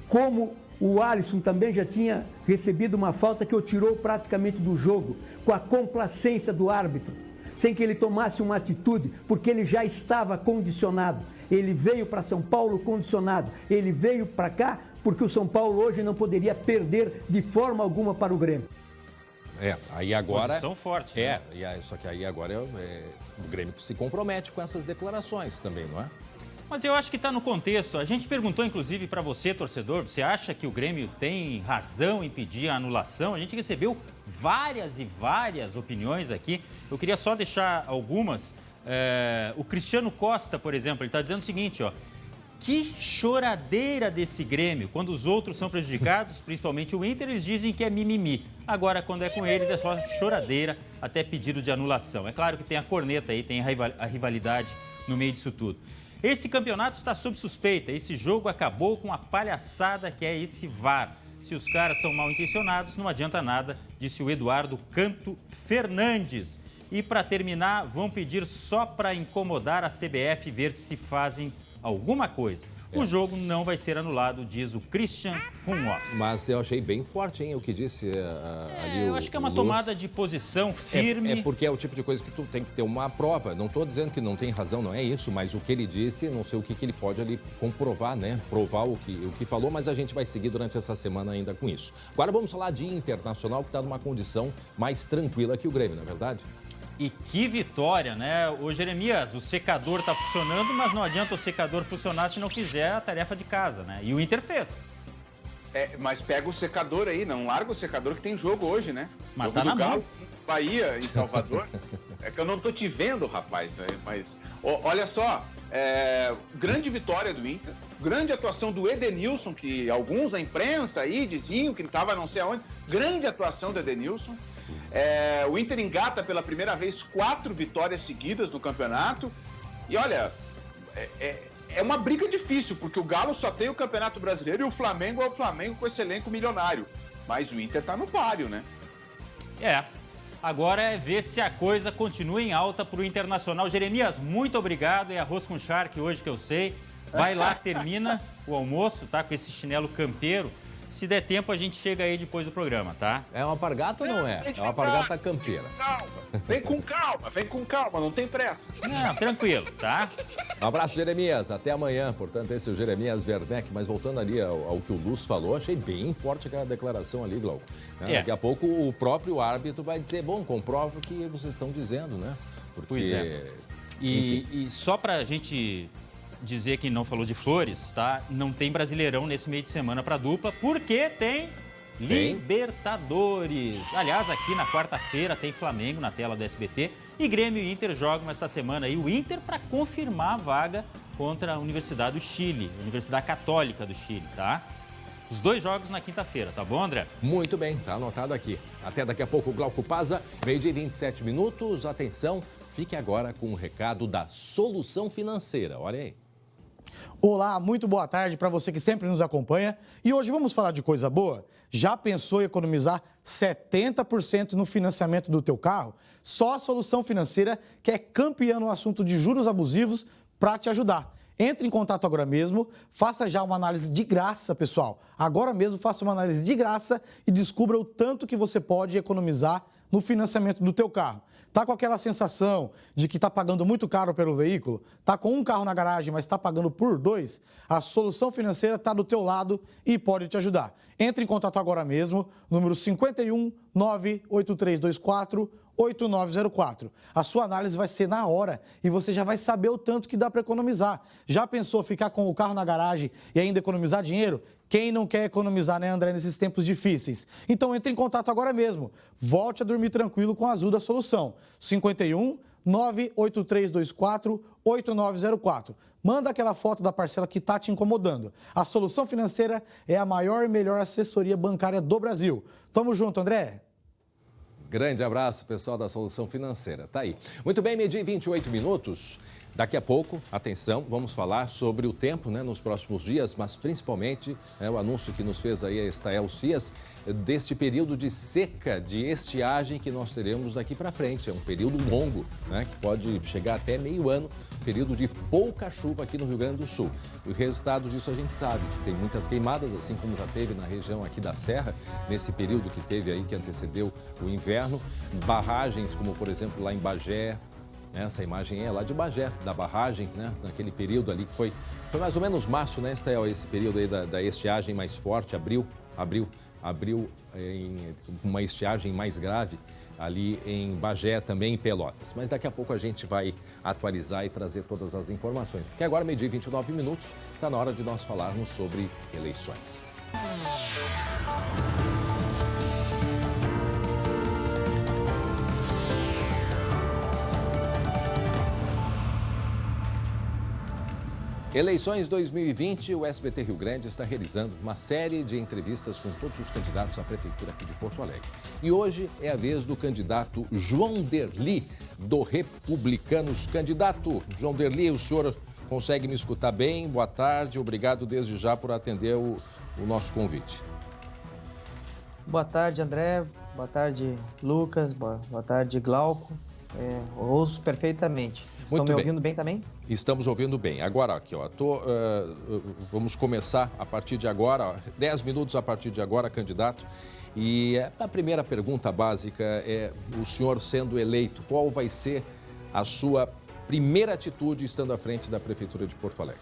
Como o Alisson também já tinha recebido uma falta que o tirou praticamente do jogo, com a complacência do árbitro, sem que ele tomasse uma atitude, porque ele já estava condicionado. Ele veio para São Paulo condicionado. Ele veio para cá porque o São Paulo hoje não poderia perder de forma alguma para o Grêmio. Aí agora... Posição forte. Só que aí agora o Grêmio se compromete com essas declarações também, não é? Mas eu acho que está no contexto. A gente perguntou, inclusive, para você, torcedor, você acha que o Grêmio tem razão em pedir a anulação? A gente recebeu várias e várias opiniões aqui. Eu queria só deixar algumas. O Cristiano Costa, por exemplo, ele está dizendo o seguinte, ó. Que choradeira desse Grêmio. Quando os outros são prejudicados, principalmente o Inter, eles dizem que é mimimi. Agora, quando é com eles, é só choradeira, até pedido de anulação. É claro que tem a corneta aí, tem a rivalidade no meio disso tudo. Esse campeonato está sob suspeita. Esse jogo acabou com a palhaçada que é esse VAR. Se os caras são mal intencionados, não adianta nada, disse o Eduardo Canto Fernandes. E para terminar, vão pedir só para incomodar a CBF ver se fazem alguma coisa. O jogo não vai ser anulado, diz o Christian Rumhoff. Mas eu achei bem forte, hein, o que disse ali eu acho que é uma tomada de posição firme. É porque é o tipo de coisa que tu tem que ter uma prova. Não estou dizendo que não tem razão, não é isso, mas o que ele disse, não sei o que ele pode ali comprovar, né? Provar o que falou, mas a gente vai seguir durante essa semana ainda com isso. Agora vamos falar de Internacional, que está numa condição mais tranquila que o Grêmio, não é verdade? E que vitória, né? Ô Jeremias, o secador tá funcionando, mas não adianta o secador funcionar se não fizer a tarefa de casa, né? E o Inter fez. Mas pega o secador aí, não larga o secador que tem jogo hoje, né? Mas jogo tá na mão. Bahia, em Salvador. É que eu não tô te vendo, rapaz, mas olha só, grande vitória do Inter, grande atuação do Edenilson, que alguns da imprensa aí diziam que ele tava não sei aonde, grande atuação do Edenilson. O Inter engata pela primeira vez 4 vitórias seguidas no campeonato. E olha, é uma briga difícil, porque o Galo só tem o Campeonato Brasileiro e o Flamengo é o Flamengo com esse elenco milionário. Mas o Inter tá no páreo, né? Agora é ver se a coisa continua em alta pro Internacional. Jeremias, muito obrigado. É arroz com charque hoje que eu sei. Vai lá, termina o almoço, tá? Com esse chinelo campeiro. Se der tempo, a gente chega aí depois do programa, tá? É uma alpargata ou não é? É uma alpargata campeira. Vem com calma, não tem pressa. Não, tranquilo, tá? Um abraço, Jeremias. Até amanhã. Portanto, esse é o Jeremias Werneck. Mas voltando ali ao que o Luz falou, achei bem forte aquela declaração ali, Glauco. Daqui a pouco o próprio árbitro vai dizer, bom, comprova o que vocês estão dizendo, né? Porque... Pois é. E só pra gente... dizer que não falou de Flores, tá? Não tem Brasileirão nesse meio de semana para dupla, porque tem Libertadores. Aliás, aqui na quarta-feira tem Flamengo na tela do SBT e Grêmio e Inter jogam esta semana aí o Inter para confirmar a vaga contra a Universidade do Chile, Universidade Católica do Chile, tá? Os 2 jogos na quinta-feira, tá bom, André? Muito bem, tá anotado aqui. Até daqui a pouco, Glauco Pazza, 12h27. Atenção, fique agora com o recado da Solução Financeira. Olha aí. Olá, muito boa tarde para você que sempre nos acompanha. E hoje vamos falar de coisa boa? Já pensou em economizar 70% no financiamento do teu carro? Só a Solução Financeira, que é campeã no assunto de juros abusivos, para te ajudar. Entre em contato agora mesmo, faça já uma análise de graça, pessoal. Agora mesmo faça uma análise de graça e descubra o tanto que você pode economizar no financiamento do teu carro. Tá com aquela sensação de que está pagando muito caro pelo veículo? Tá com um carro na garagem, mas está pagando por 2? A Solução Financeira está do teu lado e pode te ajudar. Entre em contato agora mesmo, número 51 98324 8904. A sua análise vai ser na hora e você já vai saber o tanto que dá para economizar. Já pensou ficar com o carro na garagem e ainda economizar dinheiro? Quem não quer economizar, né, André, nesses tempos difíceis? Então entre em contato agora mesmo. Volte a dormir tranquilo com a Azul da Solução. 51 98324 8904. Manda aquela foto da parcela que está te incomodando. A Solução Financeira é a maior e melhor assessoria bancária do Brasil. Tamo junto, André. Grande abraço, pessoal da Solução Financeira. Tá aí. Muito bem, 12h28. Daqui a pouco, atenção, vamos falar sobre o tempo, né, nos próximos dias, mas principalmente o anúncio que nos fez aí a Estael Cias deste período de seca, de estiagem que nós teremos daqui para frente. É um período longo, né, que pode chegar até meio ano, período de pouca chuva aqui no Rio Grande do Sul. E o resultado disso a gente sabe, tem muitas queimadas, assim como já teve na região aqui da Serra, nesse período que teve aí, que antecedeu o inverno. Barragens como, por exemplo, lá em Bagé. Essa imagem é lá de Bagé, da barragem, né? Naquele período ali que foi foi mais ou menos março, né, Estael? Esse período aí da estiagem mais forte, abril abriu uma estiagem mais grave ali em Bagé, também em Pelotas. Mas daqui a pouco a gente vai atualizar e trazer todas as informações. Porque agora, 12h29, está na hora de nós falarmos sobre eleições. Eleições 2020, o SBT Rio Grande está realizando uma série de entrevistas com todos os candidatos à prefeitura aqui de Porto Alegre. E hoje é a vez do candidato João Derli, do Republicanos. Candidato João Derli, o senhor consegue me escutar bem? Boa tarde, obrigado desde já por atender o nosso convite. Boa tarde, André. Boa tarde, Lucas. Boa tarde, Glauco. Ouço perfeitamente. Estão me ouvindo bem também? Estamos ouvindo bem. Agora, aqui, ó, vamos começar a partir de agora, ó, 10 minutos a partir de agora, candidato. E a primeira pergunta básica é, o senhor sendo eleito, qual vai ser a sua primeira atitude estando à frente da Prefeitura de Porto Alegre?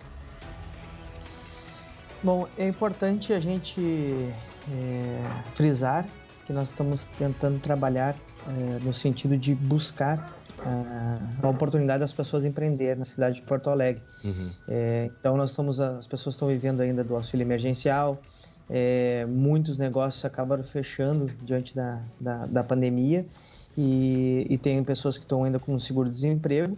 Bom, é importante a gente frisar que nós estamos tentando trabalhar no sentido de buscar a oportunidade das pessoas empreender na cidade de Porto Alegre. Uhum. Então, as pessoas estão vivendo ainda do auxílio emergencial, muitos negócios acabaram fechando diante da pandemia e tem pessoas que estão ainda com seguro-desemprego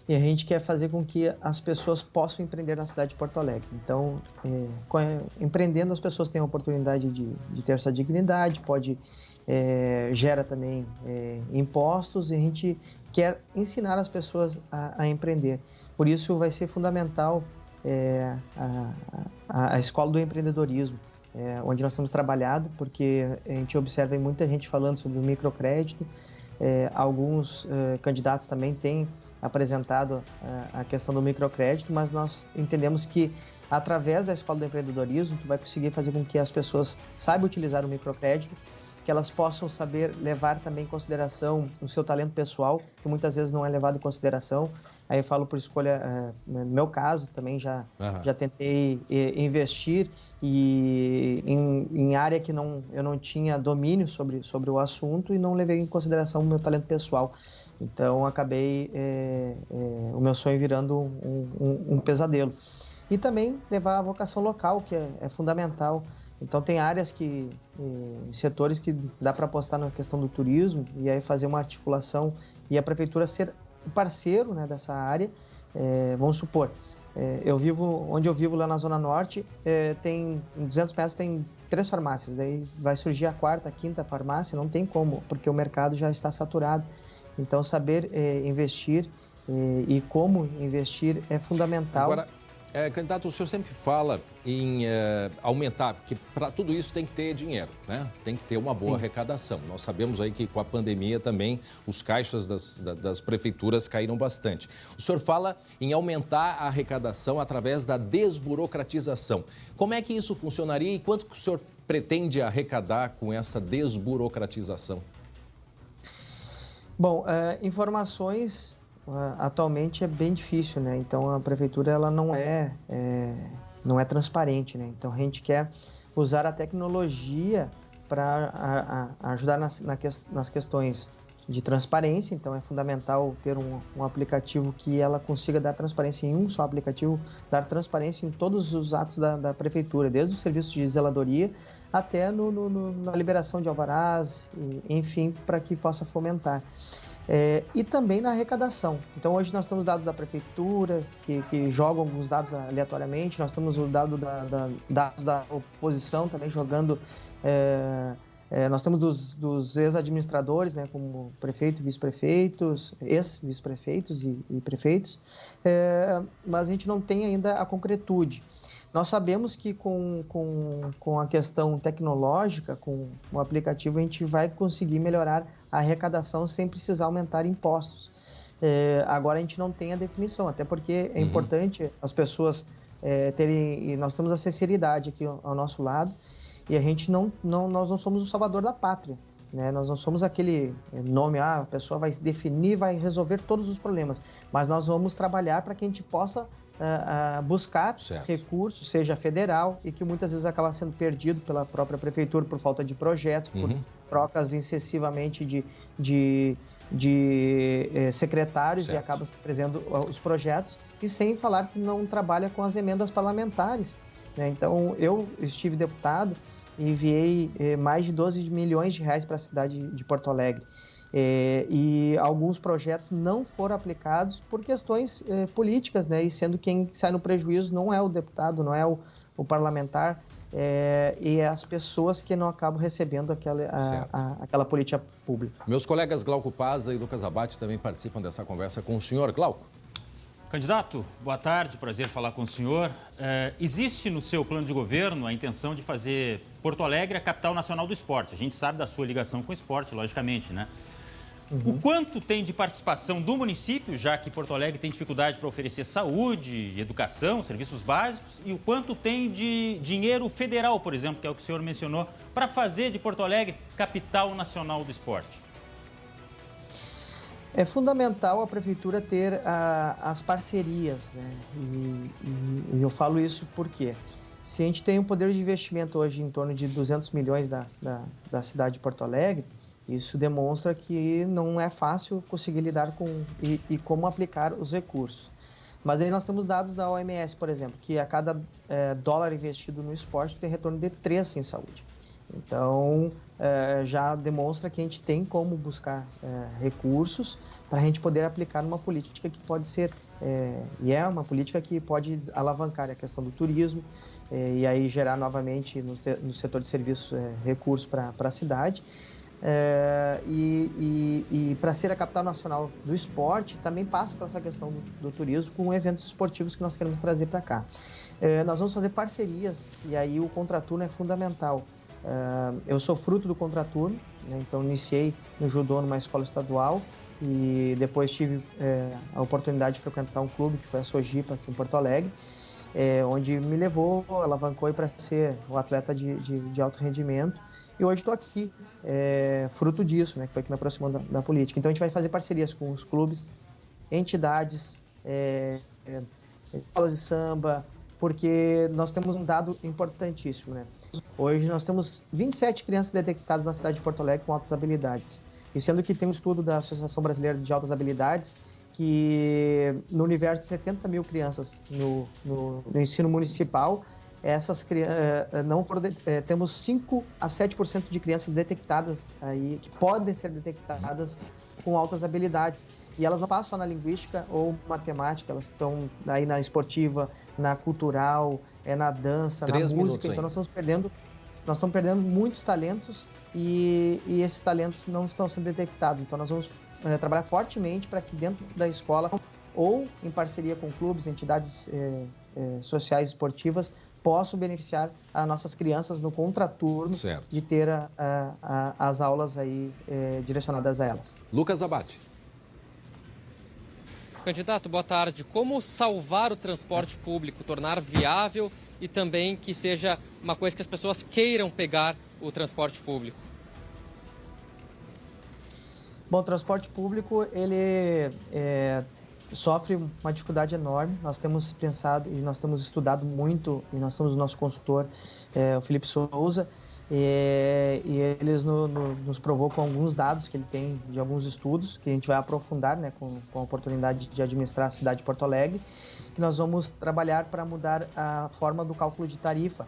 e a gente quer fazer com que as pessoas possam empreender na cidade de Porto Alegre. Então, empreendendo, as pessoas têm a oportunidade de ter essa dignidade, gera também impostos e a gente quer ensinar as pessoas a empreender. Por isso vai ser fundamental a escola do empreendedorismo, onde nós temos trabalhado, porque a gente observa muita gente falando sobre o microcrédito, alguns candidatos também têm apresentado a questão do microcrédito, mas nós entendemos que através da escola do empreendedorismo, tu vai conseguir fazer com que as pessoas saibam utilizar o microcrédito, que elas possam saber levar também em consideração o seu talento pessoal, que muitas vezes não é levado em consideração. Aí eu falo por escolha, no meu caso, também já tentei investir em área que eu não tinha domínio sobre o assunto e não levei em consideração o meu talento pessoal. Então, acabei o meu sonho virando um pesadelo. E também levar a vocação local, que é fundamental. Então, tem áreas setores que dá para apostar na questão do turismo e aí fazer uma articulação e a prefeitura ser parceiro, né, dessa área. Vamos supor, onde eu vivo lá na Zona Norte, tem 200 metros, tem 3 farmácias, daí vai surgir a 4ª, a 5ª farmácia, não tem como, porque o mercado já está saturado. Então, saber investir e como investir é fundamental. Agora, candidato, o senhor sempre fala em aumentar, porque para tudo isso tem que ter dinheiro, né? Tem que ter uma boa arrecadação. Nós sabemos aí que com a pandemia também os caixas das prefeituras caíram bastante. O senhor fala em aumentar a arrecadação através da desburocratização. Como é que isso funcionaria e quanto que o senhor pretende arrecadar com essa desburocratização? Bom, informações atualmente é bem difícil, né? Então a prefeitura ela não é transparente, né? Então a gente quer usar a tecnologia para ajudar nas questões de transparência. Então é fundamental ter um aplicativo que ela consiga dar transparência em um só aplicativo, dar transparência em todos os atos da prefeitura, desde o serviço de zeladoria até na liberação de alvarás, enfim, para que possa fomentar. E também na arrecadação. Então, hoje nós temos dados da prefeitura, que jogam alguns dados aleatoriamente, nós temos o dado dados da oposição também jogando, nós temos dos ex-administradores, né, como prefeito, vice-prefeitos, ex-vice-prefeitos e prefeitos, mas a gente não tem ainda a concretude. Nós sabemos que com a questão tecnológica, com o aplicativo, a gente vai conseguir melhorar a arrecadação sem precisar aumentar impostos. Agora a gente não tem a definição, até porque é importante as pessoas terem... E nós temos a sinceridade aqui ao nosso lado e a gente nós não somos o salvador da pátria. né? Nós não somos aquele nome, a pessoa vai definir, vai resolver todos os problemas, mas nós vamos trabalhar para que a gente possa buscar recursos, seja federal, e que muitas vezes acaba sendo perdido pela própria prefeitura por falta de projetos, por trocas excessivamente de secretários, e acaba se perdendo os projetos, e sem falar que não trabalha com as emendas parlamentares, né? Então, eu estive deputado e enviei mais de 12 milhões de reais para a cidade de Porto Alegre. E alguns projetos não foram aplicados por questões políticas, né? E sendo quem sai no prejuízo não é o deputado, não é o parlamentar, e as pessoas que não acabam recebendo aquela política pública. Meus colegas Glauco Pazza e Lucas Abate também participam dessa conversa com o senhor. Glauco. Candidato, boa tarde, prazer falar com o senhor. Existe no seu plano de governo a intenção de fazer Porto Alegre a capital nacional do esporte? A gente sabe da sua ligação com o esporte, logicamente, né? O quanto tem de participação do município, já que Porto Alegre tem dificuldade para oferecer saúde, educação, serviços básicos, e o quanto tem de dinheiro federal, por exemplo, que é o que o senhor mencionou, para fazer de Porto Alegre capital nacional do esporte? É fundamental a prefeitura ter as parcerias, né? E eu falo isso porque se a gente tem um poder de investimento hoje em torno de 200 milhões da cidade de Porto Alegre, isso demonstra que não é fácil conseguir lidar com e como aplicar os recursos. Mas aí nós temos dados da OMS, por exemplo, que a cada dólar investido no esporte tem retorno de 3 em saúde. Então, já demonstra que a gente tem como buscar recursos para a gente poder aplicar numa política que pode ser, e é uma política que pode alavancar a questão do turismo, e aí gerar novamente no setor de serviços recursos para a cidade. E para ser a capital nacional do esporte, também passa por essa questão do turismo com eventos esportivos que nós queremos trazer para cá. Nós vamos fazer parcerias, e aí o contraturno é fundamental. Eu sou fruto do contraturno, né? Então iniciei no judô numa escola estadual e depois tive a oportunidade de frequentar um clube que foi a Sojipa aqui em Porto Alegre, onde me levou, alavancou para ser o atleta de alto rendimento. E hoje estou aqui, fruto disso, né, que foi que me aproximou da política. Então a gente vai fazer parcerias com os clubes, entidades, escolas de samba, porque nós temos um dado importantíssimo, né? Hoje nós temos 27 crianças detectadas na cidade de Porto Alegre com altas habilidades. E sendo que tem um estudo da Associação Brasileira de Altas Habilidades que no universo de 70 mil crianças no ensino municipal, essas crianças temos 5 a 7% de crianças detectadas aí, que podem ser detectadas com altas habilidades. E elas não passam só na linguística ou matemática, elas estão aí na esportiva, na cultural, na dança, na música. Então nós estamos perdendo muitos talentos e esses talentos não estão sendo detectados. Então nós vamos trabalhar fortemente para que dentro da escola ou em parceria com clubes, entidades sociais esportivas, possam beneficiar as nossas crianças no contraturno de ter as aulas aí direcionadas a elas. Lucas Abate. Candidato, boa tarde. Como salvar o transporte público, tornar viável e também que seja uma coisa que as pessoas queiram pegar o transporte público? Bom, o transporte público, ele sofre uma dificuldade enorme. Nós temos pensado e nós temos estudado muito, e nós temos o nosso consultor, o Felipe Souza, e eles nos provou com alguns dados que ele tem de alguns estudos, que a gente vai aprofundar, né, com a oportunidade de administrar a cidade de Porto Alegre, que nós vamos trabalhar para mudar a forma do cálculo de tarifa.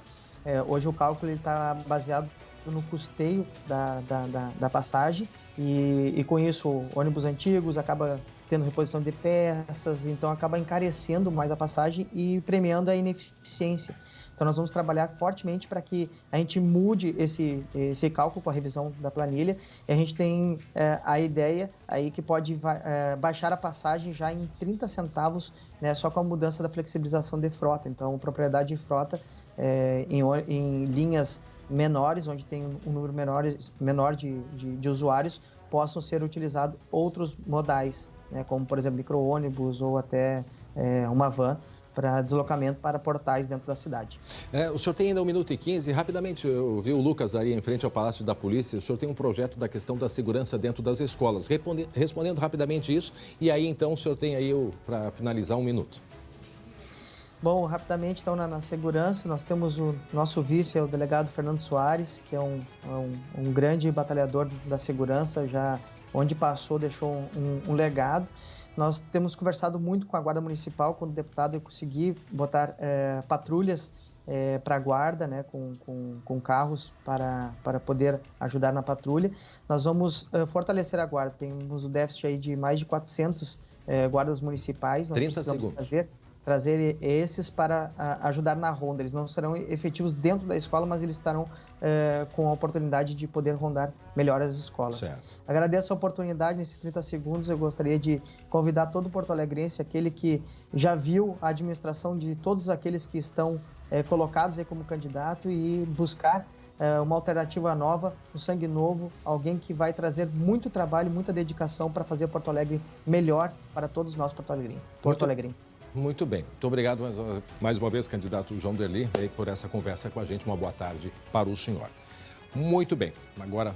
Hoje o cálculo está baseado no custeio da passagem e com isso ônibus antigos acaba tendo reposição de peças, então acaba encarecendo mais a passagem e premiando a ineficiência. Então nós vamos trabalhar fortemente para que a gente mude esse cálculo com a revisão da planilha, e a gente tem a ideia aí que pode baixar a passagem já em 30 centavos, né, só com a mudança da flexibilização de frota. Então propriedade de frota em linhas menores, onde tem um número menor de usuários, possam ser utilizados outros modais, né, como por exemplo micro-ônibus ou até uma van, para deslocamento para portais dentro da cidade. O senhor tem ainda 1 minuto e 15. Rapidamente, eu vi o Lucas aí em frente ao Palácio da Polícia. O senhor tem um projeto da questão da segurança dentro das escolas. Respondendo rapidamente isso, e aí então o senhor tem aí, para finalizar, 1 minuto. Bom, rapidamente, então, na segurança, nós temos o nosso vice, o delegado Fernando Soares, que é um grande batalhador da segurança, já onde passou deixou um legado. Nós temos conversado muito com a Guarda Municipal, quando deputado eu consegui botar patrulhas para a Guarda, né, com carros para poder ajudar na patrulha. Nós vamos fortalecer a Guarda, temos o déficit aí de mais de 400 guardas municipais. Nós 30 segundos. Trazer esses para ajudar na ronda. Eles não serão efetivos dentro da escola, mas eles estarão com a oportunidade de poder rondar melhor as escolas. Certo. Agradeço a oportunidade. Nesses 30 segundos, eu gostaria de convidar todo porto-alegrense, aquele que já viu a administração de todos aqueles que estão colocados aí como candidato, e buscar uma alternativa nova, um sangue novo, alguém que vai trazer muito trabalho, muita dedicação para fazer Porto Alegre melhor para todos nós porto-alegrenses. Muito bem. Muito obrigado mais uma vez, candidato João Derli, por essa conversa com a gente. Uma boa tarde para o senhor. Muito bem. Agora,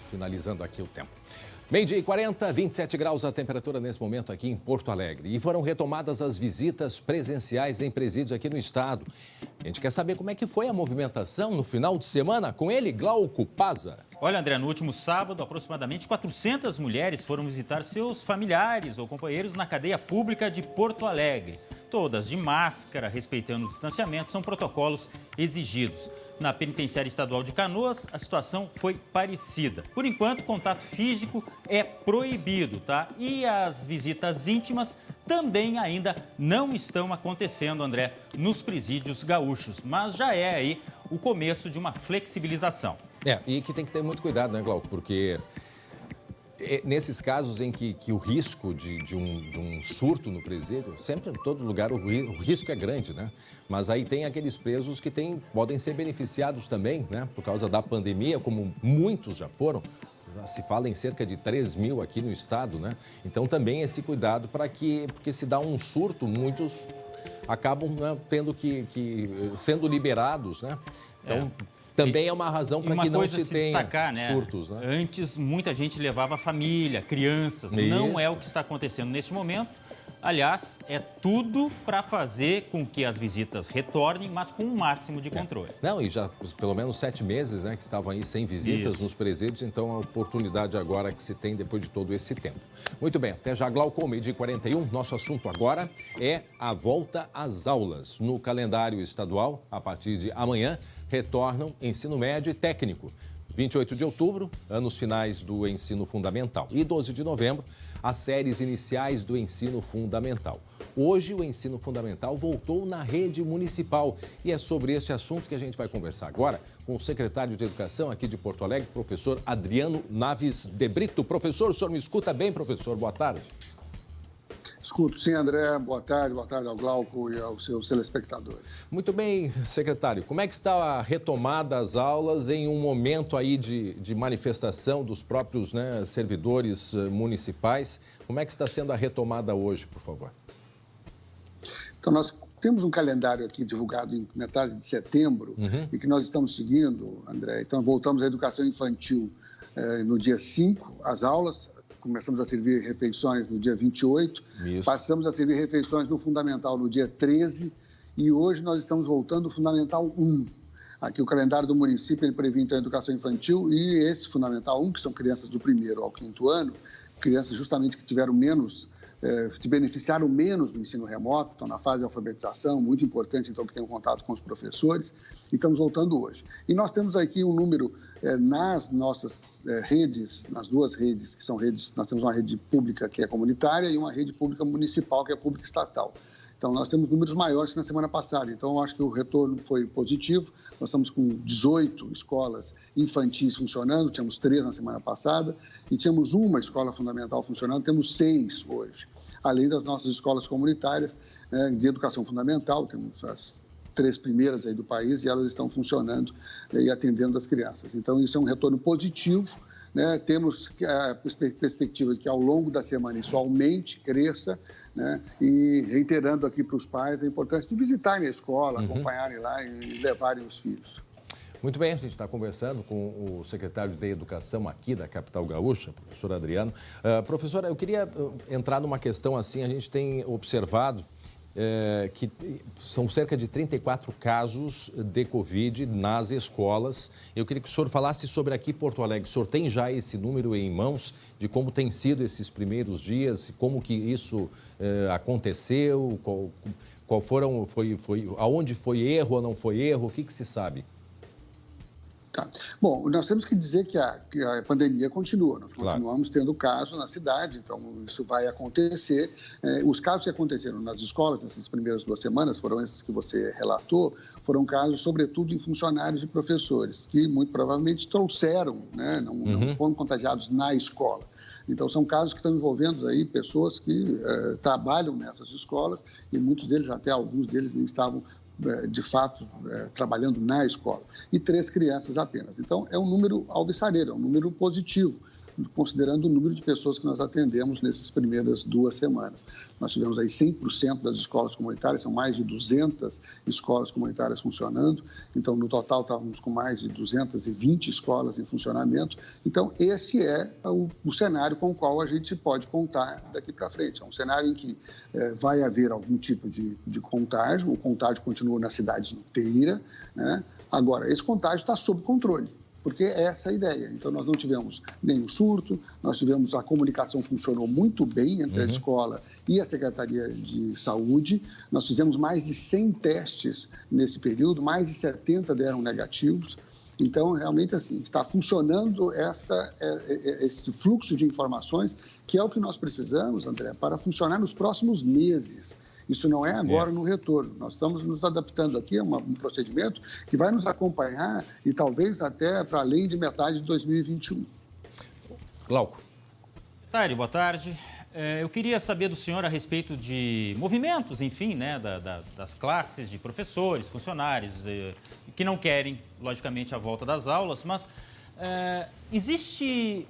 finalizando aqui o tempo. 12h40, 27 graus a temperatura nesse momento aqui em Porto Alegre. E foram retomadas as visitas presenciais em presídios aqui no estado. A gente quer saber como é que foi a movimentação no final de semana com ele, Glauco Paza. Olha, André, no último sábado, aproximadamente 400 mulheres foram visitar seus familiares ou companheiros na cadeia pública de Porto Alegre. Todas de máscara, respeitando o distanciamento, são protocolos exigidos. Na penitenciária estadual de Canoas, a situação foi parecida. Por enquanto, contato físico é proibido, tá? E as visitas íntimas também ainda não estão acontecendo, André, nos presídios gaúchos. Mas já é aí o começo de uma flexibilização. E que tem que ter muito cuidado, né, Glauco? Porque nesses casos em que o risco de um surto no presídio, sempre em todo lugar o risco é grande, né? Mas aí tem aqueles presos que podem ser beneficiados também, né? Por causa da pandemia, como muitos já foram. Já se fala em cerca de 3 mil aqui no estado, né? Então também esse cuidado porque se dá um surto, muitos acabam, né, tendo sendo liberados, né? Então também é uma razão para que não se tenha destacar, né? Surtos, né? Antes, muita gente levava a família, crianças. Isso. Não é o que está acontecendo neste momento. Aliás, é tudo para fazer com que as visitas retornem, mas com o máximo de controle. Não, e já pelo menos 7 meses, né, que estavam aí sem visitas nos presídios, então a oportunidade agora que se tem depois de todo esse tempo. Muito bem, até já, Glauco, 12h41. Nosso assunto agora é a volta às aulas. No calendário estadual, a partir de amanhã, retornam ensino médio e técnico. 28 de outubro, anos finais do ensino fundamental. E 12 de novembro, as séries iniciais do ensino fundamental. Hoje, o ensino fundamental voltou na rede municipal. E é sobre esse assunto que a gente vai conversar agora com o secretário de Educação aqui de Porto Alegre, professor Adriano Naves de Brito. Professor, o senhor me escuta bem, professor? Boa tarde. Escuto sim, André. Boa tarde ao Glauco e aos seus telespectadores. Muito bem, secretário. Como é que está a retomada das aulas em um momento aí de manifestação dos próprios, né, servidores municipais? Como é que está sendo a retomada hoje, por favor? Então, nós temos um calendário aqui divulgado em metade de setembro e que nós estamos seguindo, André. Então, voltamos à educação infantil no dia 5, as aulas. Começamos a servir refeições no dia 28, passamos a servir refeições no Fundamental no dia 13 e hoje nós estamos voltando ao Fundamental 1. Aqui o calendário do município ele prevê então a educação infantil e esse Fundamental 1, que são crianças do 1º ao 5º ano, crianças justamente que tiveram menos, se beneficiaram menos do ensino remoto, estão na fase de alfabetização, muito importante então que tenham contato com os professores, e estamos voltando hoje. E nós temos aqui um número nas nossas redes, nas duas redes, que são redes, nós temos uma rede pública que é comunitária e uma rede pública municipal que é pública estatal. Então, nós temos números maiores que na semana passada. Então, eu acho que o retorno foi positivo. Nós estamos com 18 escolas infantis funcionando, tínhamos 3 na semana passada, e tínhamos uma escola fundamental funcionando, temos 6 hoje. Além das nossas escolas comunitárias de educação fundamental, temos as 3 primeiras aí do país e elas estão funcionando e atendendo as crianças. Então, isso é um retorno positivo né? Temos a perspectiva de que ao longo da semana isso aumente, cresça, né? E reiterando aqui para os pais a importância de visitarem a escola, acompanharem lá e levarem os filhos. Muito bem, a gente está conversando com o secretário de Educação aqui da capital gaúcha, professor Adriano. Professora, eu queria entrar numa questão assim, a gente tem observado que são cerca de 34 casos de Covid nas escolas. Eu queria que o senhor falasse sobre aqui Porto Alegre. O senhor tem já esse número em mãos de como tem sido esses primeiros dias, como que isso aconteceu, aonde foi erro ou não foi erro, o que se sabe? Tá. Bom, nós temos que dizer que a pandemia continua. Nós continuamos tendo casos na cidade, então isso vai acontecer. Os casos que aconteceram nas escolas nessas primeiras 2 semanas, foram esses que você relatou, foram casos, sobretudo, em funcionários e professores, que muito provavelmente trouxeram, né, não foram contagiados na escola. Então, são casos que estão envolvendo aí pessoas que trabalham nessas escolas e muitos deles, até alguns deles, nem estavam de fato, trabalhando na escola. E 3 crianças apenas. Então, é um número alvissareiro, é um número positivo, considerando o número de pessoas que nós atendemos nessas primeiras 2 semanas. Nós tivemos aí 100% das escolas comunitárias, são mais de 200 escolas comunitárias funcionando. Então, no total, estávamos com mais de 220 escolas em funcionamento. Então, esse é o cenário com o qual a gente pode contar daqui para frente. É um cenário em que vai haver algum tipo de contágio, o contágio continua na cidade inteira, né? Agora, esse contágio está sob controle, porque essa é a ideia. Então, nós não tivemos nenhum surto, nós tivemos a comunicação funcionou muito bem entre a escola e a Secretaria de Saúde. Nós fizemos mais de 100 testes nesse período, mais de 70 deram negativos. Então, realmente, assim, está funcionando esse fluxo de informações, que é o que nós precisamos, André, para funcionar nos próximos meses. Isso não é agora no retorno. Nós estamos nos adaptando aqui a um procedimento que vai nos acompanhar e talvez até para além de metade de 2021. Glauco. Boa tarde. Eu queria saber do senhor a respeito de movimentos, enfim, né, das classes de professores, funcionários, que não querem, logicamente, a volta das aulas, mas existe,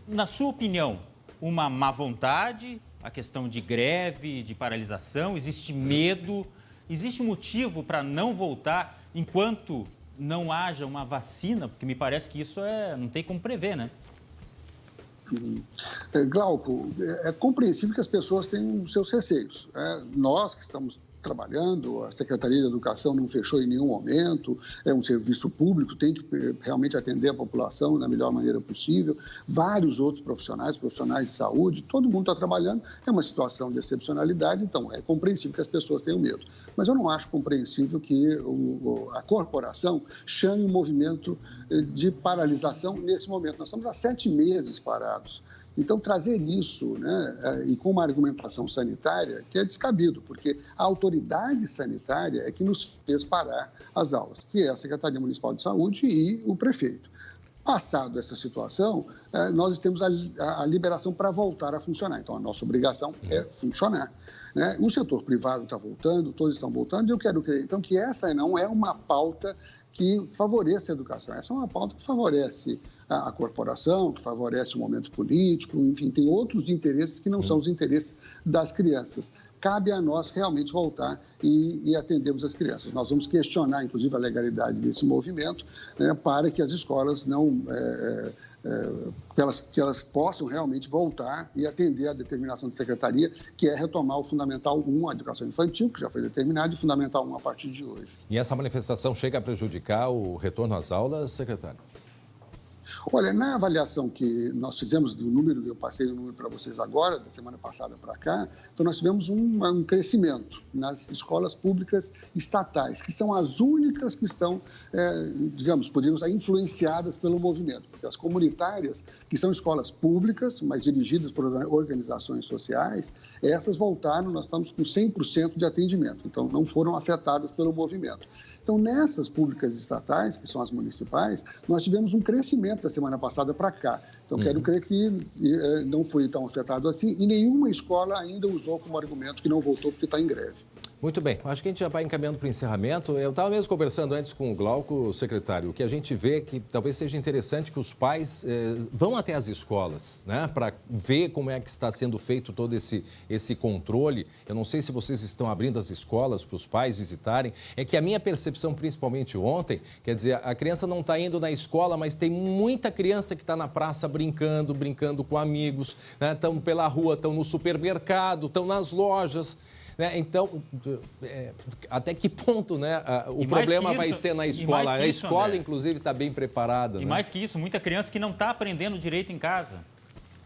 na sua opinião, uma má vontade, a questão de greve, de paralisação, existe medo, existe motivo para não voltar enquanto não haja uma vacina? Porque me parece que isso não tem como prever, né? Glauco, é compreensível que as pessoas tenham seus receios. Nós que estamos trabalhando, a Secretaria de Educação não fechou em nenhum momento, é um serviço público, tem que realmente atender a população da melhor maneira possível. Vários outros profissionais de saúde, todo mundo está trabalhando, é uma situação de excepcionalidade, então é compreensível que as pessoas tenham medo. Mas eu não acho compreensível que a corporação chame um movimento de paralisação nesse momento. Nós estamos há 7 meses parados. Então, trazer isso, né, e com uma argumentação sanitária que é descabido, porque a autoridade sanitária é que nos fez parar as aulas, que é a Secretaria Municipal de Saúde e o prefeito. Passado essa situação, nós temos a liberação para voltar a funcionar. Então, a nossa obrigação é funcionar, né? O setor privado está voltando, todos estão voltando, e eu quero crer, então, que essa não é uma pauta que favoreça a educação, essa é uma pauta que favorece a corporação, que favorece o momento político, enfim, tem outros interesses que não são os interesses das crianças. Cabe a nós realmente voltar e atendermos as crianças. Nós vamos questionar, inclusive, a legalidade desse movimento, né, para que as escolas que elas possam realmente voltar e atender a determinação da Secretaria, que é retomar o Fundamental 1, a educação infantil, que já foi determinado, e o Fundamental 1 a partir de hoje. E essa manifestação chega a prejudicar o retorno às aulas, secretário? Olha, na avaliação que nós fizemos do número, eu passei o número para vocês agora, da semana passada para cá, então nós tivemos um crescimento nas escolas públicas estatais, que são as únicas que estão, podemos dizer, influenciadas pelo movimento, porque as comunitárias, que são escolas públicas, mas dirigidas por organizações sociais, essas voltaram, nós estamos com 100% de atendimento, então não foram afetadas pelo movimento. Então, nessas públicas estatais, que são as municipais, nós tivemos um crescimento da semana passada para cá. Então, quero crer que não foi tão afetado assim e nenhuma escola ainda usou como argumento que não voltou porque está em greve. Muito bem, acho que a gente já vai encaminhando para o encerramento. Eu estava mesmo conversando antes com o Glauco, secretário, que a gente vê que talvez seja interessante que os pais vão até as escolas, né, para ver como é que está sendo feito todo esse controle. Eu não sei se vocês estão abrindo as escolas para os pais visitarem. É que a minha percepção, principalmente ontem, quer dizer, a criança não está indo na escola, mas tem muita criança que está na praça brincando com amigos, né, estão pela rua, estão no supermercado, estão nas lojas. Então, até que ponto, né, o problema vai ser na escola? A escola, inclusive, está bem preparada. E mais que isso, muita criança que não está aprendendo direito em casa.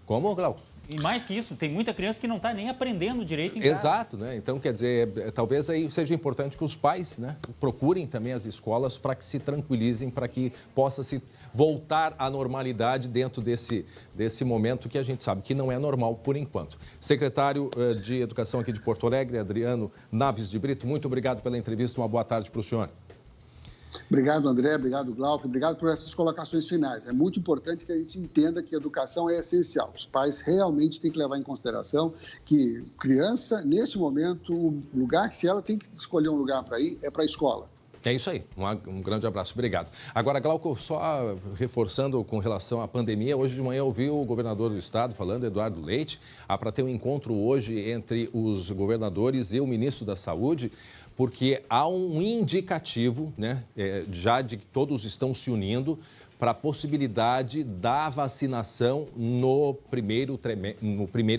Como, Glauco? E mais que isso, tem muita criança que não está nem aprendendo direito em casa. Exato, né? Então, quer dizer, talvez aí seja importante que os pais, né, procurem também as escolas para que se tranquilizem, para que possa se voltar à normalidade dentro desse momento que a gente sabe que não é normal por enquanto. Secretário de Educação aqui de Porto Alegre, Adriano Naves de Brito, muito obrigado pela entrevista, uma boa tarde para o senhor. Obrigado, André, obrigado, Glauco, obrigado por essas colocações finais. É muito importante que a gente entenda que a educação é essencial. Os pais realmente têm que levar em consideração que criança, nesse momento, o lugar que se ela tem que escolher um lugar para ir é para a escola. É isso aí, um grande abraço, obrigado. Agora, Glauco, só reforçando com relação à pandemia, hoje de manhã eu ouvi o governador do estado falando, Eduardo Leite, para ter um encontro hoje entre os governadores e o ministro da Saúde, porque há um indicativo, né, já de que todos estão se unindo para a possibilidade da vacinação no primeiro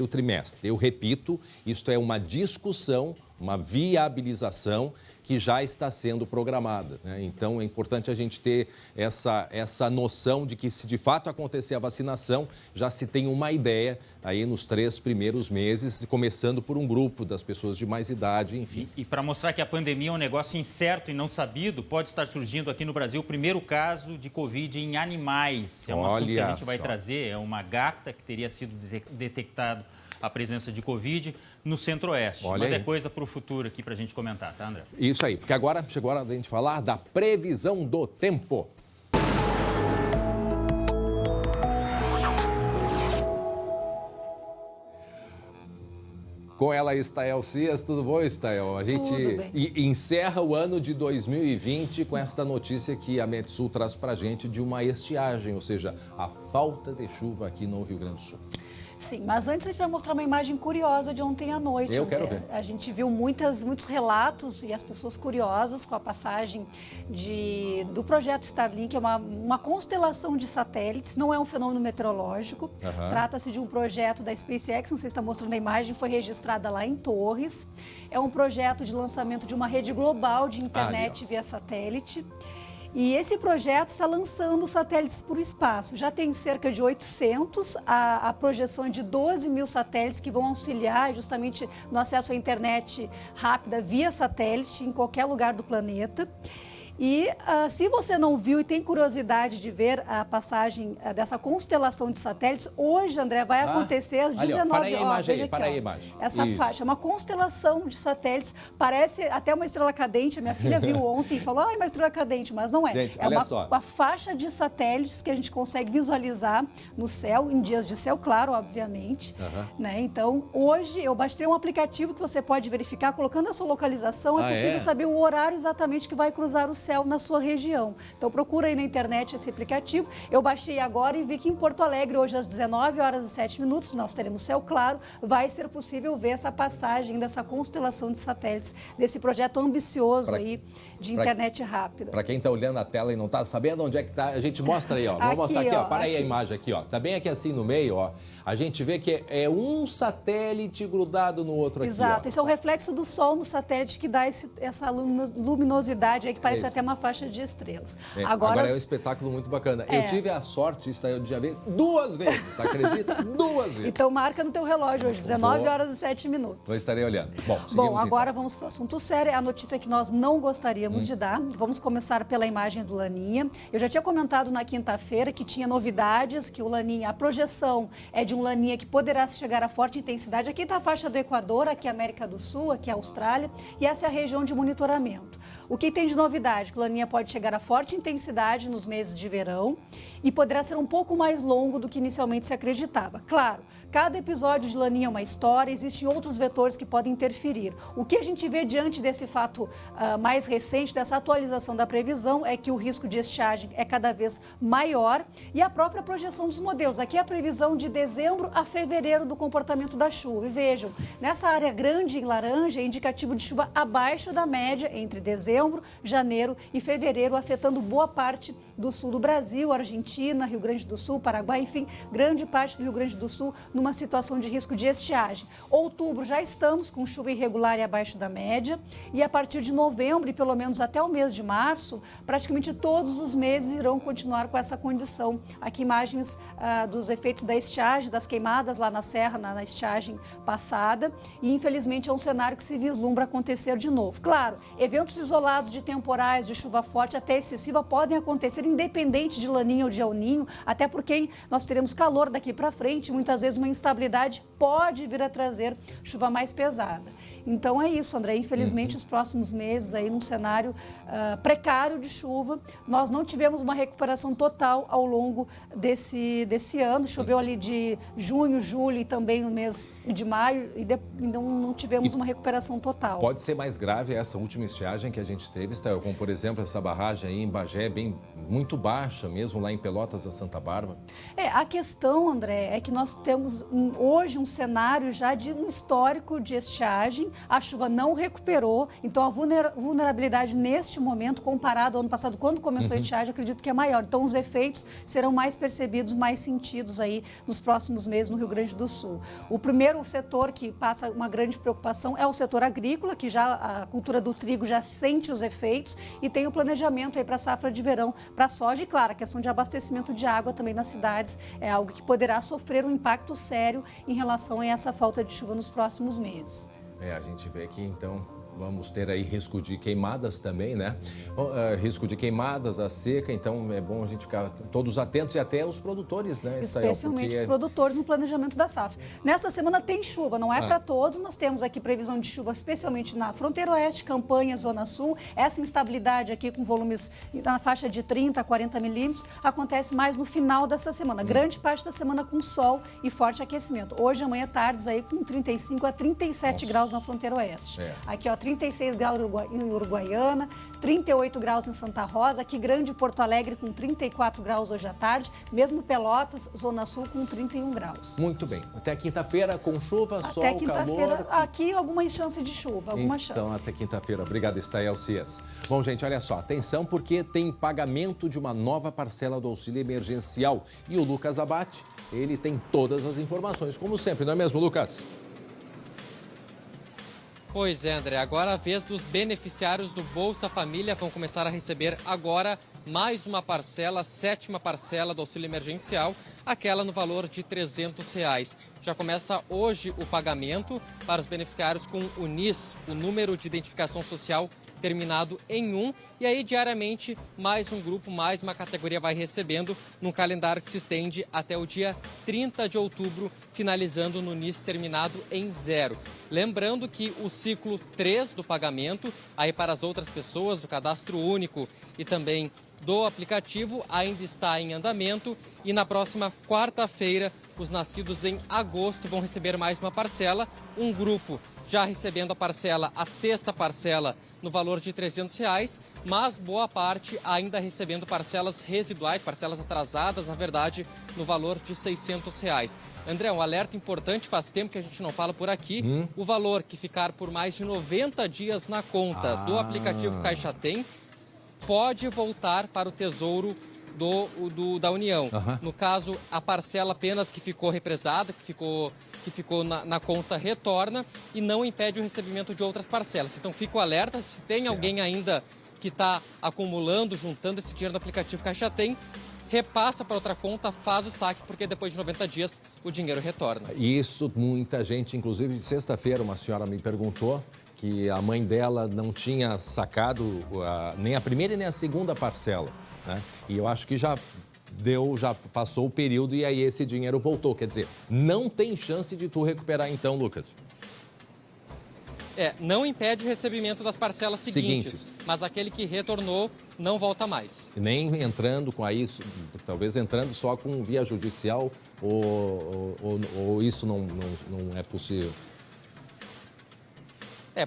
trimestre. Eu repito, isto é uma discussão, uma viabilização que já está sendo programada, né? Então, é importante a gente ter essa noção de que, se de fato acontecer a vacinação, já se tem uma ideia aí nos 3 primeiros meses, começando por um grupo das pessoas de mais idade, enfim. E para mostrar que a pandemia é um negócio incerto e não sabido, pode estar surgindo aqui no Brasil o primeiro caso de Covid em animais. É um assunto que a gente vai trazer, é uma gata que teria sido detectado a presença de Covid no Centro-Oeste. Mas é coisa para o futuro aqui para a gente comentar, tá, André? Isso aí, porque agora chegou a hora da gente falar da previsão do tempo. Com ela, Estael Cias. Tudo bom, Estael? A gente encerra o ano de 2020 com esta notícia que a Metsul traz para a gente de uma estiagem, ou seja, a falta de chuva aqui no Rio Grande do Sul. Sim, mas antes a gente vai mostrar uma imagem curiosa de ontem à noite. Eu quero ver. A gente viu muitos relatos e as pessoas curiosas com a passagem do projeto Starlink, que é uma constelação de satélites, não é um fenômeno meteorológico. Trata-se de um projeto da SpaceX, não sei se está mostrando a imagem, foi registrada lá em Torres. É um projeto de lançamento de uma rede global de internet via satélite. E esse projeto está lançando satélites para o espaço. Já tem cerca de 800, a projeção de 12 mil satélites que vão auxiliar justamente no acesso à internet rápida via satélite em qualquer lugar do planeta. E se você não viu e tem curiosidade de ver a passagem dessa constelação de satélites, hoje, André, vai acontecer às 19 horas. Para aí a imagem. Essa faixa é uma constelação de satélites, parece até uma estrela cadente. A minha filha viu ontem e falou, é uma estrela cadente, mas não é. Gente, é uma faixa de satélites que a gente consegue visualizar no céu, em dias de céu claro, obviamente. Né? Então, hoje eu baixei um aplicativo que você pode verificar, colocando a sua localização, é possível saber o horário exatamente que vai cruzar o céu na sua região. Então procura aí na internet esse aplicativo. Eu baixei agora e vi que em Porto Alegre, hoje às 19 horas e 7 minutos, nós teremos céu claro, vai ser possível ver essa passagem dessa constelação de satélites, desse projeto ambicioso aí de internet rápida. Para quem está olhando a tela e não está sabendo onde é que está, a gente mostra aí, ó. Vamos mostrar aqui, ó. Para aí a imagem aqui, ó. Tá bem aqui assim no meio, ó. A gente vê que é um satélite grudado no outro aqui. Exato. Esse é o reflexo do Sol no satélite que dá essa luminosidade aí que parece até uma faixa de estrelas. Agora é um espetáculo muito bacana. Eu tive a sorte de já ver 2 vezes, acredita? 2 vezes. Então marca no teu relógio hoje, 19 horas e 7 minutos. Eu estarei olhando. Bom, agora vamos para o assunto sério. É a notícia que nós não gostaríamos de dar. Vamos começar pela imagem do Laninha. Eu já tinha comentado na quinta-feira que tinha novidades, que o Laninha, a projeção é de um Laninha que poderá chegar a forte intensidade. Aqui está a faixa do Equador, aqui é a América do Sul, aqui é a Austrália, e essa é a região de monitoramento. O que tem de novidade? possibilidade que o Laninha pode chegar a forte intensidade nos meses de verão e poderá ser um pouco mais longo do que inicialmente se acreditava. Claro, cada episódio de Laninha é uma história, existem outros vetores que podem interferir. O que a gente vê diante desse fato mais recente, dessa atualização da previsão, é que o risco de estiagem é cada vez maior e a própria projeção dos modelos. Aqui é a previsão de dezembro a fevereiro do comportamento da chuva. E vejam, nessa área grande em laranja é indicativo de chuva abaixo da média entre dezembro, janeiro e fevereiro, afetando boa parte do sul do Brasil, Argentina, Rio Grande do Sul, Paraguai, enfim, grande parte do Rio Grande do Sul numa situação de risco de estiagem. Outubro já estamos com chuva irregular e abaixo da média e a partir de novembro e pelo menos até o mês de março, praticamente todos os meses irão continuar com essa condição. Aqui imagens dos efeitos da estiagem, das queimadas lá na serra, na estiagem passada e infelizmente é um cenário que se vislumbra acontecer de novo. Claro, eventos isolados de temporais, de chuva forte até excessiva podem acontecer independente de Laninha ou de El Ninho, até porque nós teremos calor daqui para frente, muitas vezes uma instabilidade pode vir a trazer chuva mais pesada. Então é isso, André. Infelizmente, os próximos meses aí num cenário precário de chuva. Nós não tivemos uma recuperação total ao longo desse ano. Choveu ali de junho, julho e também no mês de maio e não tivemos uma recuperação total. Pode ser mais grave essa última estiagem que a gente teve, Stael, como por exemplo essa barragem aí em Bagé, muito baixa mesmo lá em Pelotas, a Santa Bárbara. A questão, André, é que nós temos hoje um cenário já de um histórico de estiagem. A chuva não recuperou, então a vulnerabilidade neste momento, comparado ao ano passado, quando começou a estiagem, acredito que é maior. Então os efeitos serão mais percebidos, mais sentidos aí nos próximos meses no Rio Grande do Sul. O primeiro setor que passa uma grande preocupação é o setor agrícola, que já a cultura do trigo já sente os efeitos e tem o planejamento aí para a safra de verão para a soja. E claro, a questão de abastecimento de água também nas cidades é algo que poderá sofrer um impacto sério em relação a essa falta de chuva nos próximos meses. A gente vê que então vamos ter aí risco de queimadas também, né? Risco de queimadas, a seca, então é bom a gente ficar todos atentos e até os produtores, né? Especialmente os produtores no planejamento da safra. Nesta semana tem chuva, não é para todos, mas temos aqui previsão de chuva, especialmente na fronteira oeste, Campanha, Zona Sul. Essa instabilidade aqui com volumes na faixa de 30 a 40 milímetros acontece mais no final dessa semana. Grande parte da semana com sol e forte aquecimento. Hoje, amanhã, tardes aí com 35 a 37 graus na fronteira oeste. Aqui, ó, 36 graus em Uruguaiana, 38 graus em Santa Rosa, aqui grande Porto Alegre com 34 graus hoje à tarde, mesmo Pelotas, Zona Sul com 31 graus. Muito bem. Até quinta-feira com chuva, sol, calor. Até quinta-feira, aqui alguma chance de chuva, alguma chance. Então, até quinta-feira. Obrigado, Stael Cias. Bom, gente, olha só, atenção porque tem pagamento de uma nova parcela do auxílio emergencial. E o Lucas Abate, ele tem todas as informações, como sempre, não é mesmo, Lucas? Pois é, André. Agora a vez dos beneficiários do Bolsa Família vão começar a receber agora mais uma parcela, a 7ª parcela do auxílio emergencial, aquela no valor de R$ 300. Já começa hoje o pagamento para os beneficiários com o NIS, o número de identificação social terminado em 1, e aí diariamente mais um grupo, mais uma categoria vai recebendo num calendário que se estende até o dia 30 de outubro, finalizando no NIS terminado em 0. Lembrando que o ciclo 3 do pagamento, aí para as outras pessoas, do cadastro único e também do aplicativo, ainda está em andamento e na próxima quarta-feira os nascidos em agosto vão receber mais uma parcela, um grupo já recebendo a parcela, a 6ª parcela, no valor de R$ 300, mas boa parte ainda recebendo parcelas residuais, parcelas atrasadas, na verdade, no valor de R$ 600. André, um alerta importante, faz tempo que a gente não fala por aqui, o valor que ficar por mais de 90 dias na conta do aplicativo Caixa Tem pode voltar para o Tesouro da União. No caso, a parcela apenas que ficou represada, que ficou na conta, retorna e não impede o recebimento de outras parcelas. Então, fica o alerta, se tem alguém ainda que está acumulando, juntando esse dinheiro no aplicativo Caixa Tem, repassa para outra conta, faz o saque, porque depois de 90 dias o dinheiro retorna. Isso, muita gente, inclusive de sexta-feira, uma senhora me perguntou que a mãe dela não tinha sacado nem a primeira e nem a segunda parcela, né? E eu acho que já passou o período e aí esse dinheiro voltou. Quer dizer, não tem chance de tu recuperar então, Lucas? Não impede o recebimento das parcelas seguintes, mas aquele que retornou não volta mais. E nem entrando com isso, talvez entrando só com via judicial, ou isso não é possível?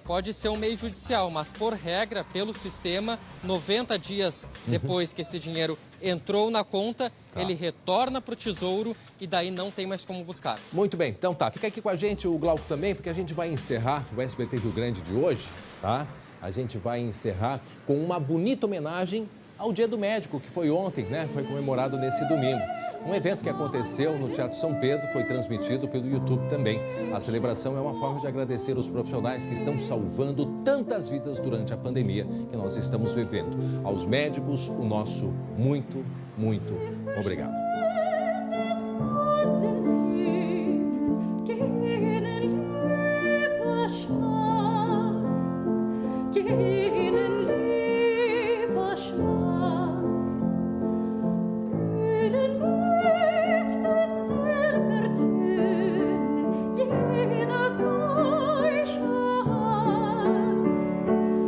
Pode ser um meio judicial, mas por regra, pelo sistema, 90 dias depois que esse dinheiro entrou na conta, ele retorna para o Tesouro e daí não tem mais como buscar. Muito bem, então fica aqui com a gente o Glauco também, porque a gente vai encerrar o SBT Rio Grande de hoje, tá? A gente vai encerrar com uma bonita homenagem ao Dia do Médico, que foi ontem, né? Foi comemorado nesse domingo. Um evento que aconteceu no Teatro São Pedro foi transmitido pelo YouTube também. A celebração é uma forma de agradecer os profissionais que estão salvando tantas vidas durante a pandemia que nós estamos vivendo. Aos médicos, o nosso muito, muito obrigado.